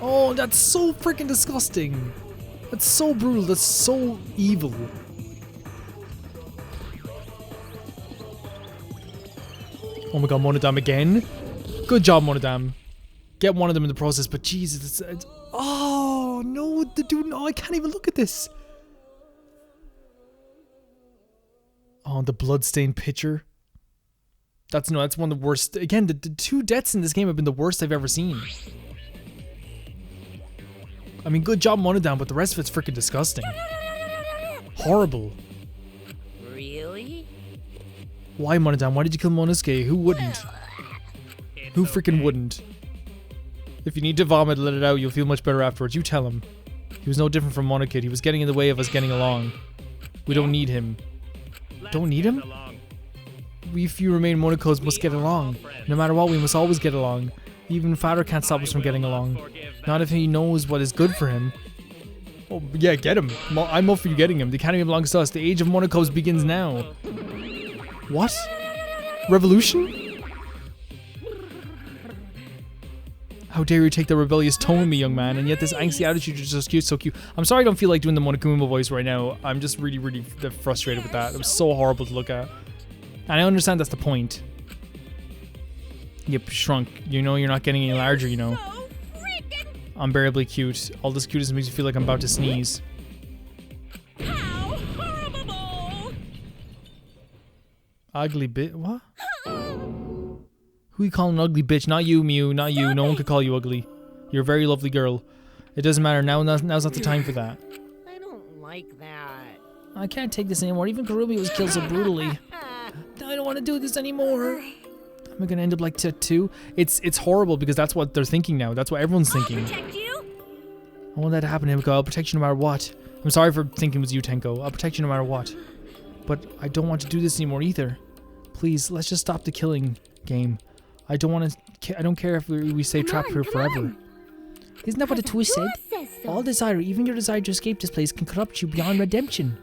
Oh, that's so freaking disgusting. That's so brutal. That's so evil. Oh my god, Monodam again? Good job, Monodam. Get one of them in the process, but Jesus, it's oh no, the dude, no, I can't even look at this. Oh, the bloodstained pitcher. That's one of the worst. Again, the two deaths in this game have been the worst I've ever seen. I mean, good job, Monodam, but the rest of it's freaking disgusting. Horrible. Really? Why, Monodam? Why did you kill Monosuke? Who wouldn't? Who freaking wouldn't? If you need to vomit, let it out. You'll feel much better afterwards. You tell him. He was no different from Monokid. He was getting in the way of us getting along. We don't need him. Don't need him? We few remain Monaco's must get along. No matter what, we must always get along. Even father can't stop us from getting along. Not if he knows what is good for him. Oh, yeah, get him. I'm up for you getting him. The academy belongs to us. The age of Monaco's begins now. What? Revolution? How dare you take the rebellious tone with me, young man, and yet this angsty attitude is just cute, so cute. I'm sorry I don't feel like doing the Monokuma voice right now. I'm just really, really frustrated with that. It was so horrible to look at. And I understand that's the point. Yep, shrunk. You know you're not getting any larger, you know. Unbearably cute. All this cuteness makes you feel like I'm about to sneeze. How horrible! Ugly bitch? What? Who you calling an ugly bitch? Not you, Mew. Not you. No one could call you ugly. You're a very lovely girl. It doesn't matter. Now's not the time for that. I don't like that. I can't take this anymore. Even Kirumi was killed so brutally. I don't want to do this anymore. Am I gonna end up like Tattoo? It's horrible because that's what they're thinking now. That's what everyone's thinking. I'll protect you. I want that to happen, Himiko. I'll protect you no matter what. I'm sorry for thinking it was you, Tenko. I'll protect you no matter what. But I don't want to do this anymore either. Please, let's just stop the killing game. I don't care if we stay trapped here forever. Isn't that what the twist said? All desire, even your desire to escape this place, can corrupt you beyond redemption.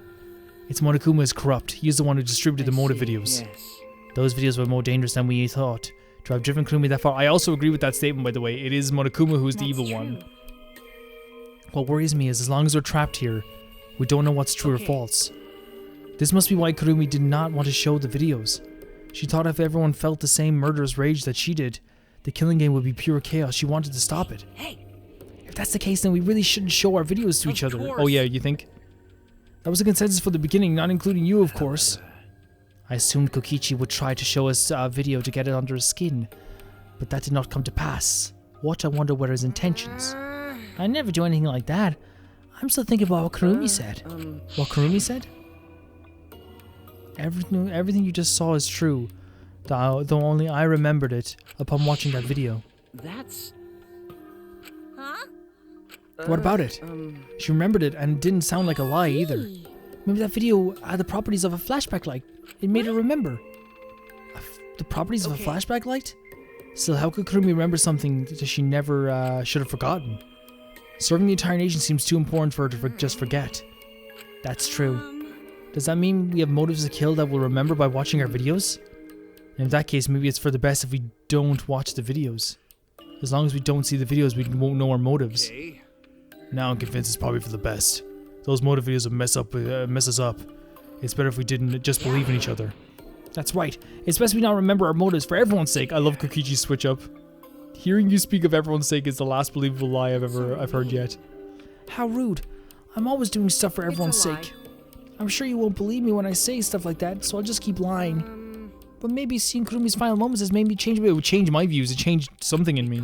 It's Monokuma is corrupt. He's the one who distributed the motive videos. Yes. Those videos were more dangerous than we thought. To have driven Kurumi that far. I also agree with that statement, by the way. It is Monokuma who's the evil one. What worries me is as long as we're trapped here, we don't know what's true or false. This must be why Kurumi did not want to show the videos. She thought if everyone felt the same murderous rage that she did, the killing game would be pure chaos. She wanted to stop it. Hey. If that's the case, then we really shouldn't show our videos to each other. Oh yeah, you think? That was a consensus for the beginning, not including you, of course. I assumed Kokichi would try to show us a video to get it under his skin, but that did not come to pass. What, I wonder, were his intentions? I never do anything like that. I'm still thinking about what Kurumi said. What Kurumi said? Everything you just saw is true, though only I remembered it upon watching that video. That's... Huh? What about it? She remembered it and it didn't sound like a lie either. Maybe that video had the properties of a flashback light. It made her remember. The properties of a flashback light? Still, how could Kurumi remember something that she never should have forgotten? Serving the entire nation seems too important for her to just forget. That's true. Does that mean we have motives to kill that we'll remember by watching our videos? In that case, maybe it's for the best if we don't watch the videos. As long as we don't see the videos, we won't know our motives. Okay. Now I'm convinced it's probably for the best. Those motive videos will mess us up. It's better if we didn't just believe in each other. That's right. It's best we not remember our motives for everyone's sake. I love Kokichi's switch up. Hearing you speak of everyone's sake is the last believable lie I've heard yet. How rude. I'm always doing stuff for everyone's sake. I'm sure you won't believe me when I say stuff like that, so I'll just keep lying. But maybe seeing Kurumi's final moments has made me change. It would change my views. It changed something in me.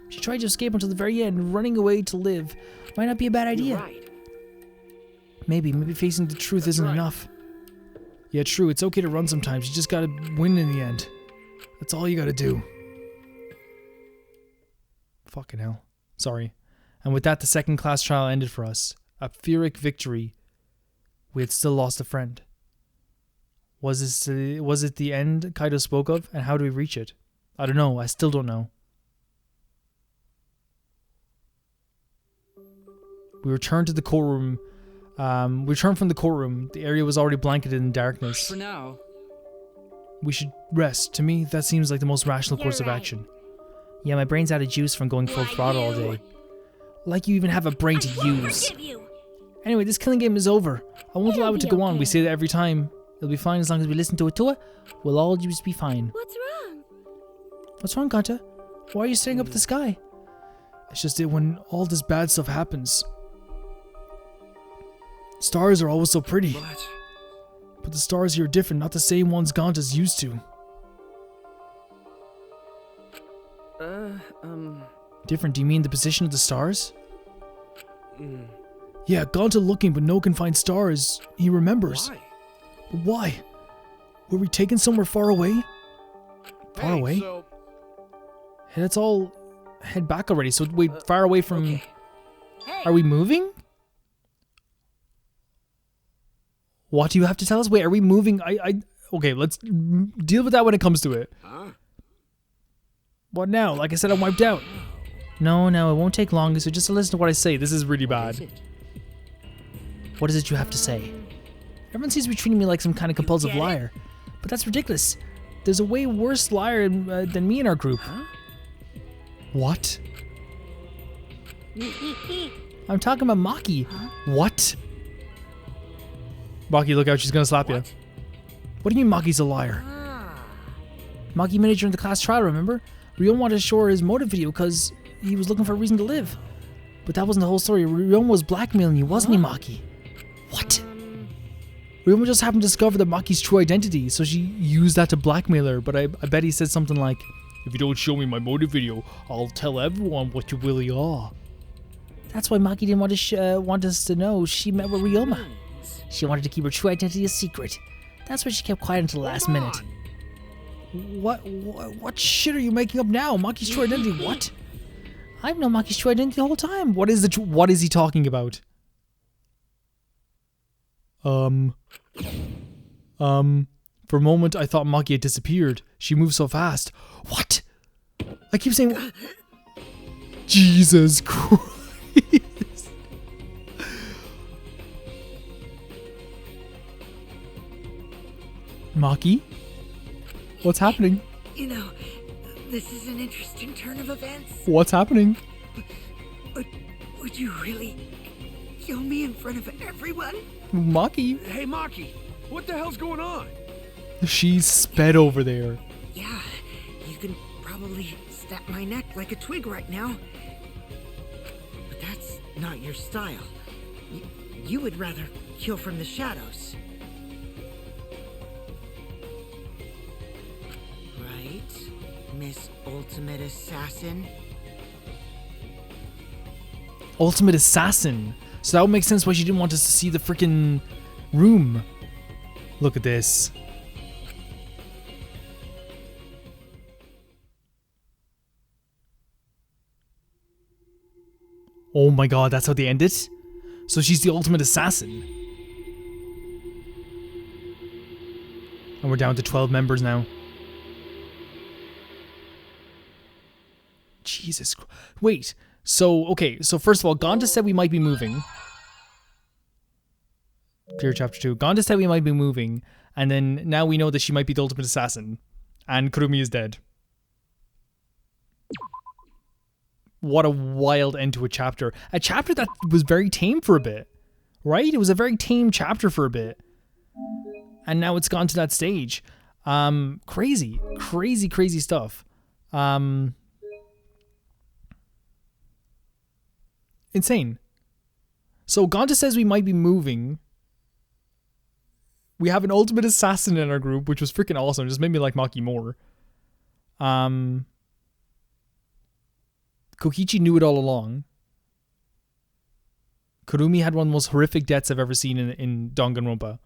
She tried to escape until the very end. Running away to live might not be a bad idea. Right. Maybe facing the truth isn't enough. Yeah, true. It's okay to run sometimes. You just gotta win in the end. That's all you gotta do. Fucking hell. Sorry. And with that, the second class trial ended for us. A Pyrrhic victory. We had still lost a friend. Was it the end Kaido spoke of? And how do we reach it? I don't know. I still don't know. We returned to the courtroom. We returned from the courtroom. The area was already blanketed in darkness. For now. We should rest. To me, that seems like the most rational course of action. Yeah, my brain's out of juice from going full throttle all day. Like you even have a brain to use. Anyway, this killing game is over. I won't allow it to go on. We say that every time. It'll be fine as long as we listen to it. We'll all just be fine. What's wrong? What's wrong, Kanta? Why are you staring up at the sky? It's just that when all this bad stuff happens, stars are always so pretty. But the stars here are different, not the same ones Ganta's used to. Different? Do you mean the position of the stars? Yeah, Ganta looking, but no can find stars. He remembers. Why? But why? Were we taken somewhere far away? Far away? So... Hey, let's all head back already. So wait, far away from... Okay. Hey. Are we moving? What do you have to tell us? Wait, are we moving? Okay, let's deal with that when it comes to it. Huh? What now? Like I said, I'm wiped out. No, it won't take long, so just listen to what I say. This is really bad. What is it you have to say? Everyone seems to be treating me like some kind of compulsive liar. But that's ridiculous. There's a way worse liar than me in our group. Huh? What? I'm talking about Maki. Huh? What? Maki, look out, she's gonna slap you. What do you mean Maki's a liar? Maki made it during the class trial, remember? Rion wanted to show her his motive video because he was looking for a reason to live. But that wasn't the whole story. Rion was blackmailing you, wasn't he, Maki? What? Rion just happened to discover that Maki's true identity, so she used that to blackmail her, but I bet he said something like, if you don't show me my motive video, I'll tell everyone what you really are. That's why Maki didn't want us to know she met with Ryoma. She wanted to keep her true identity a secret. That's why she kept quiet until the last minute. What shit are you making up now? Maki's true identity, what? I've known Maki's true identity the whole time. What is he talking about? For a moment, I thought Maki had disappeared. She moved so fast. What? I keep saying... Jesus Christ. Maki? What's happening? You know, this is an interesting turn of events. What's happening? Would you really kill me in front of everyone? Maki? Hey, Maki, what the hell's going on? She's sped over there. Yeah, you can probably snap my neck like a twig right now. But that's not your style. You would rather kill from the shadows. Right, Miss Ultimate Assassin? Ultimate Assassin. So that would make sense why she didn't want us to see the freaking room. Look at this. Oh my god, that's how they end it? So she's the ultimate assassin. And we're down to 12 members now. Jesus Christ. Wait. So, okay. So first of all, Gonda said we might be moving. Clear chapter 2. Gonda said we might be moving. And then now we know that she might be the ultimate assassin. And Kurumi is dead. What a wild end to a chapter. A chapter that was very tame for a bit. Right? It was a very tame chapter for a bit. And now it's gone to that stage. Crazy. Crazy, crazy stuff. Insane. So Gonda says we might be moving. We have an ultimate assassin in our group, which was freaking awesome. It just made me like Maki more. Kokichi knew it all along. Kurumi had one of the most horrific deaths I've ever seen in Danganronpa.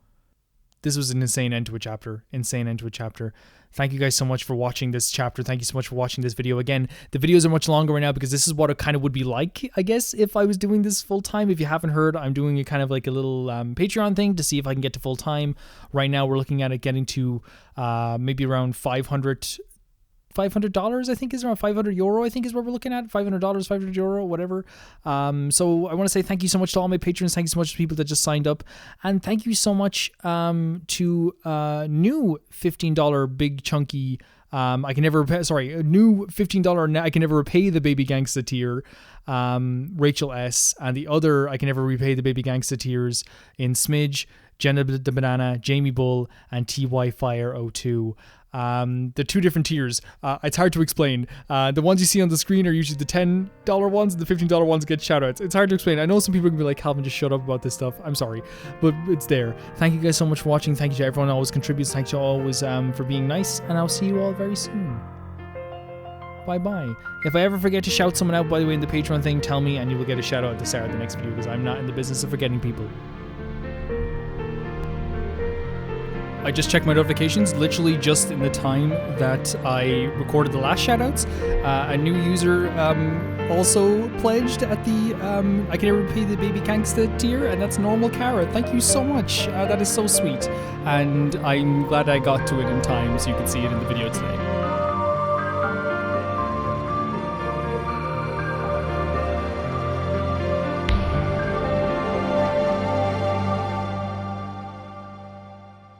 This was an insane end to a chapter. Insane end to a chapter. Thank you guys so much for watching this chapter. Thank you so much for watching this video. Again, the videos are much longer right now because this is what it kind of would be like, I guess, if I was doing this full time. If you haven't heard, I'm doing a kind of like a little Patreon thing to see if I can get to full time. Right now, we're looking at it getting to maybe around $500, I think is around €500, I think is what we're looking at. $500, €500, whatever. So I want to say thank you so much to all my patrons. Thank you so much to people that just signed up. And thank you so much to new $15 big chunky, I can never repay, sorry, new $15 I can never repay the baby gangsta tier, Rachel S. And the other I can never repay the baby gangsta tiers in Smidge, Jenna the Banana, Jamie Bull, and TY Fire 02. The two different tiers. It's hard to explain. The ones you see on the screen are usually the $10 ones, and the $15 ones get shoutouts. It's hard to explain. I know some people can be like, Calvin, just shut up about this stuff. I'm sorry, but it's there. Thank you guys so much for watching. Thank you to everyone who always contributes. Thank you always for being nice, and I'll see you all very soon. Bye-bye. If I ever forget to shout someone out, by the way, in the Patreon thing, tell me, and you will get a shout out at the start of the next video, because I'm not in the business of forgetting people. I just checked my notifications literally just in the time that I recorded the last shoutouts. A new user also pledged at the I can never pay the baby gangsta tier, and that's Normal Cara. Thank you so much. That is so sweet. And I'm glad I got to it in time so you could see it in the video today.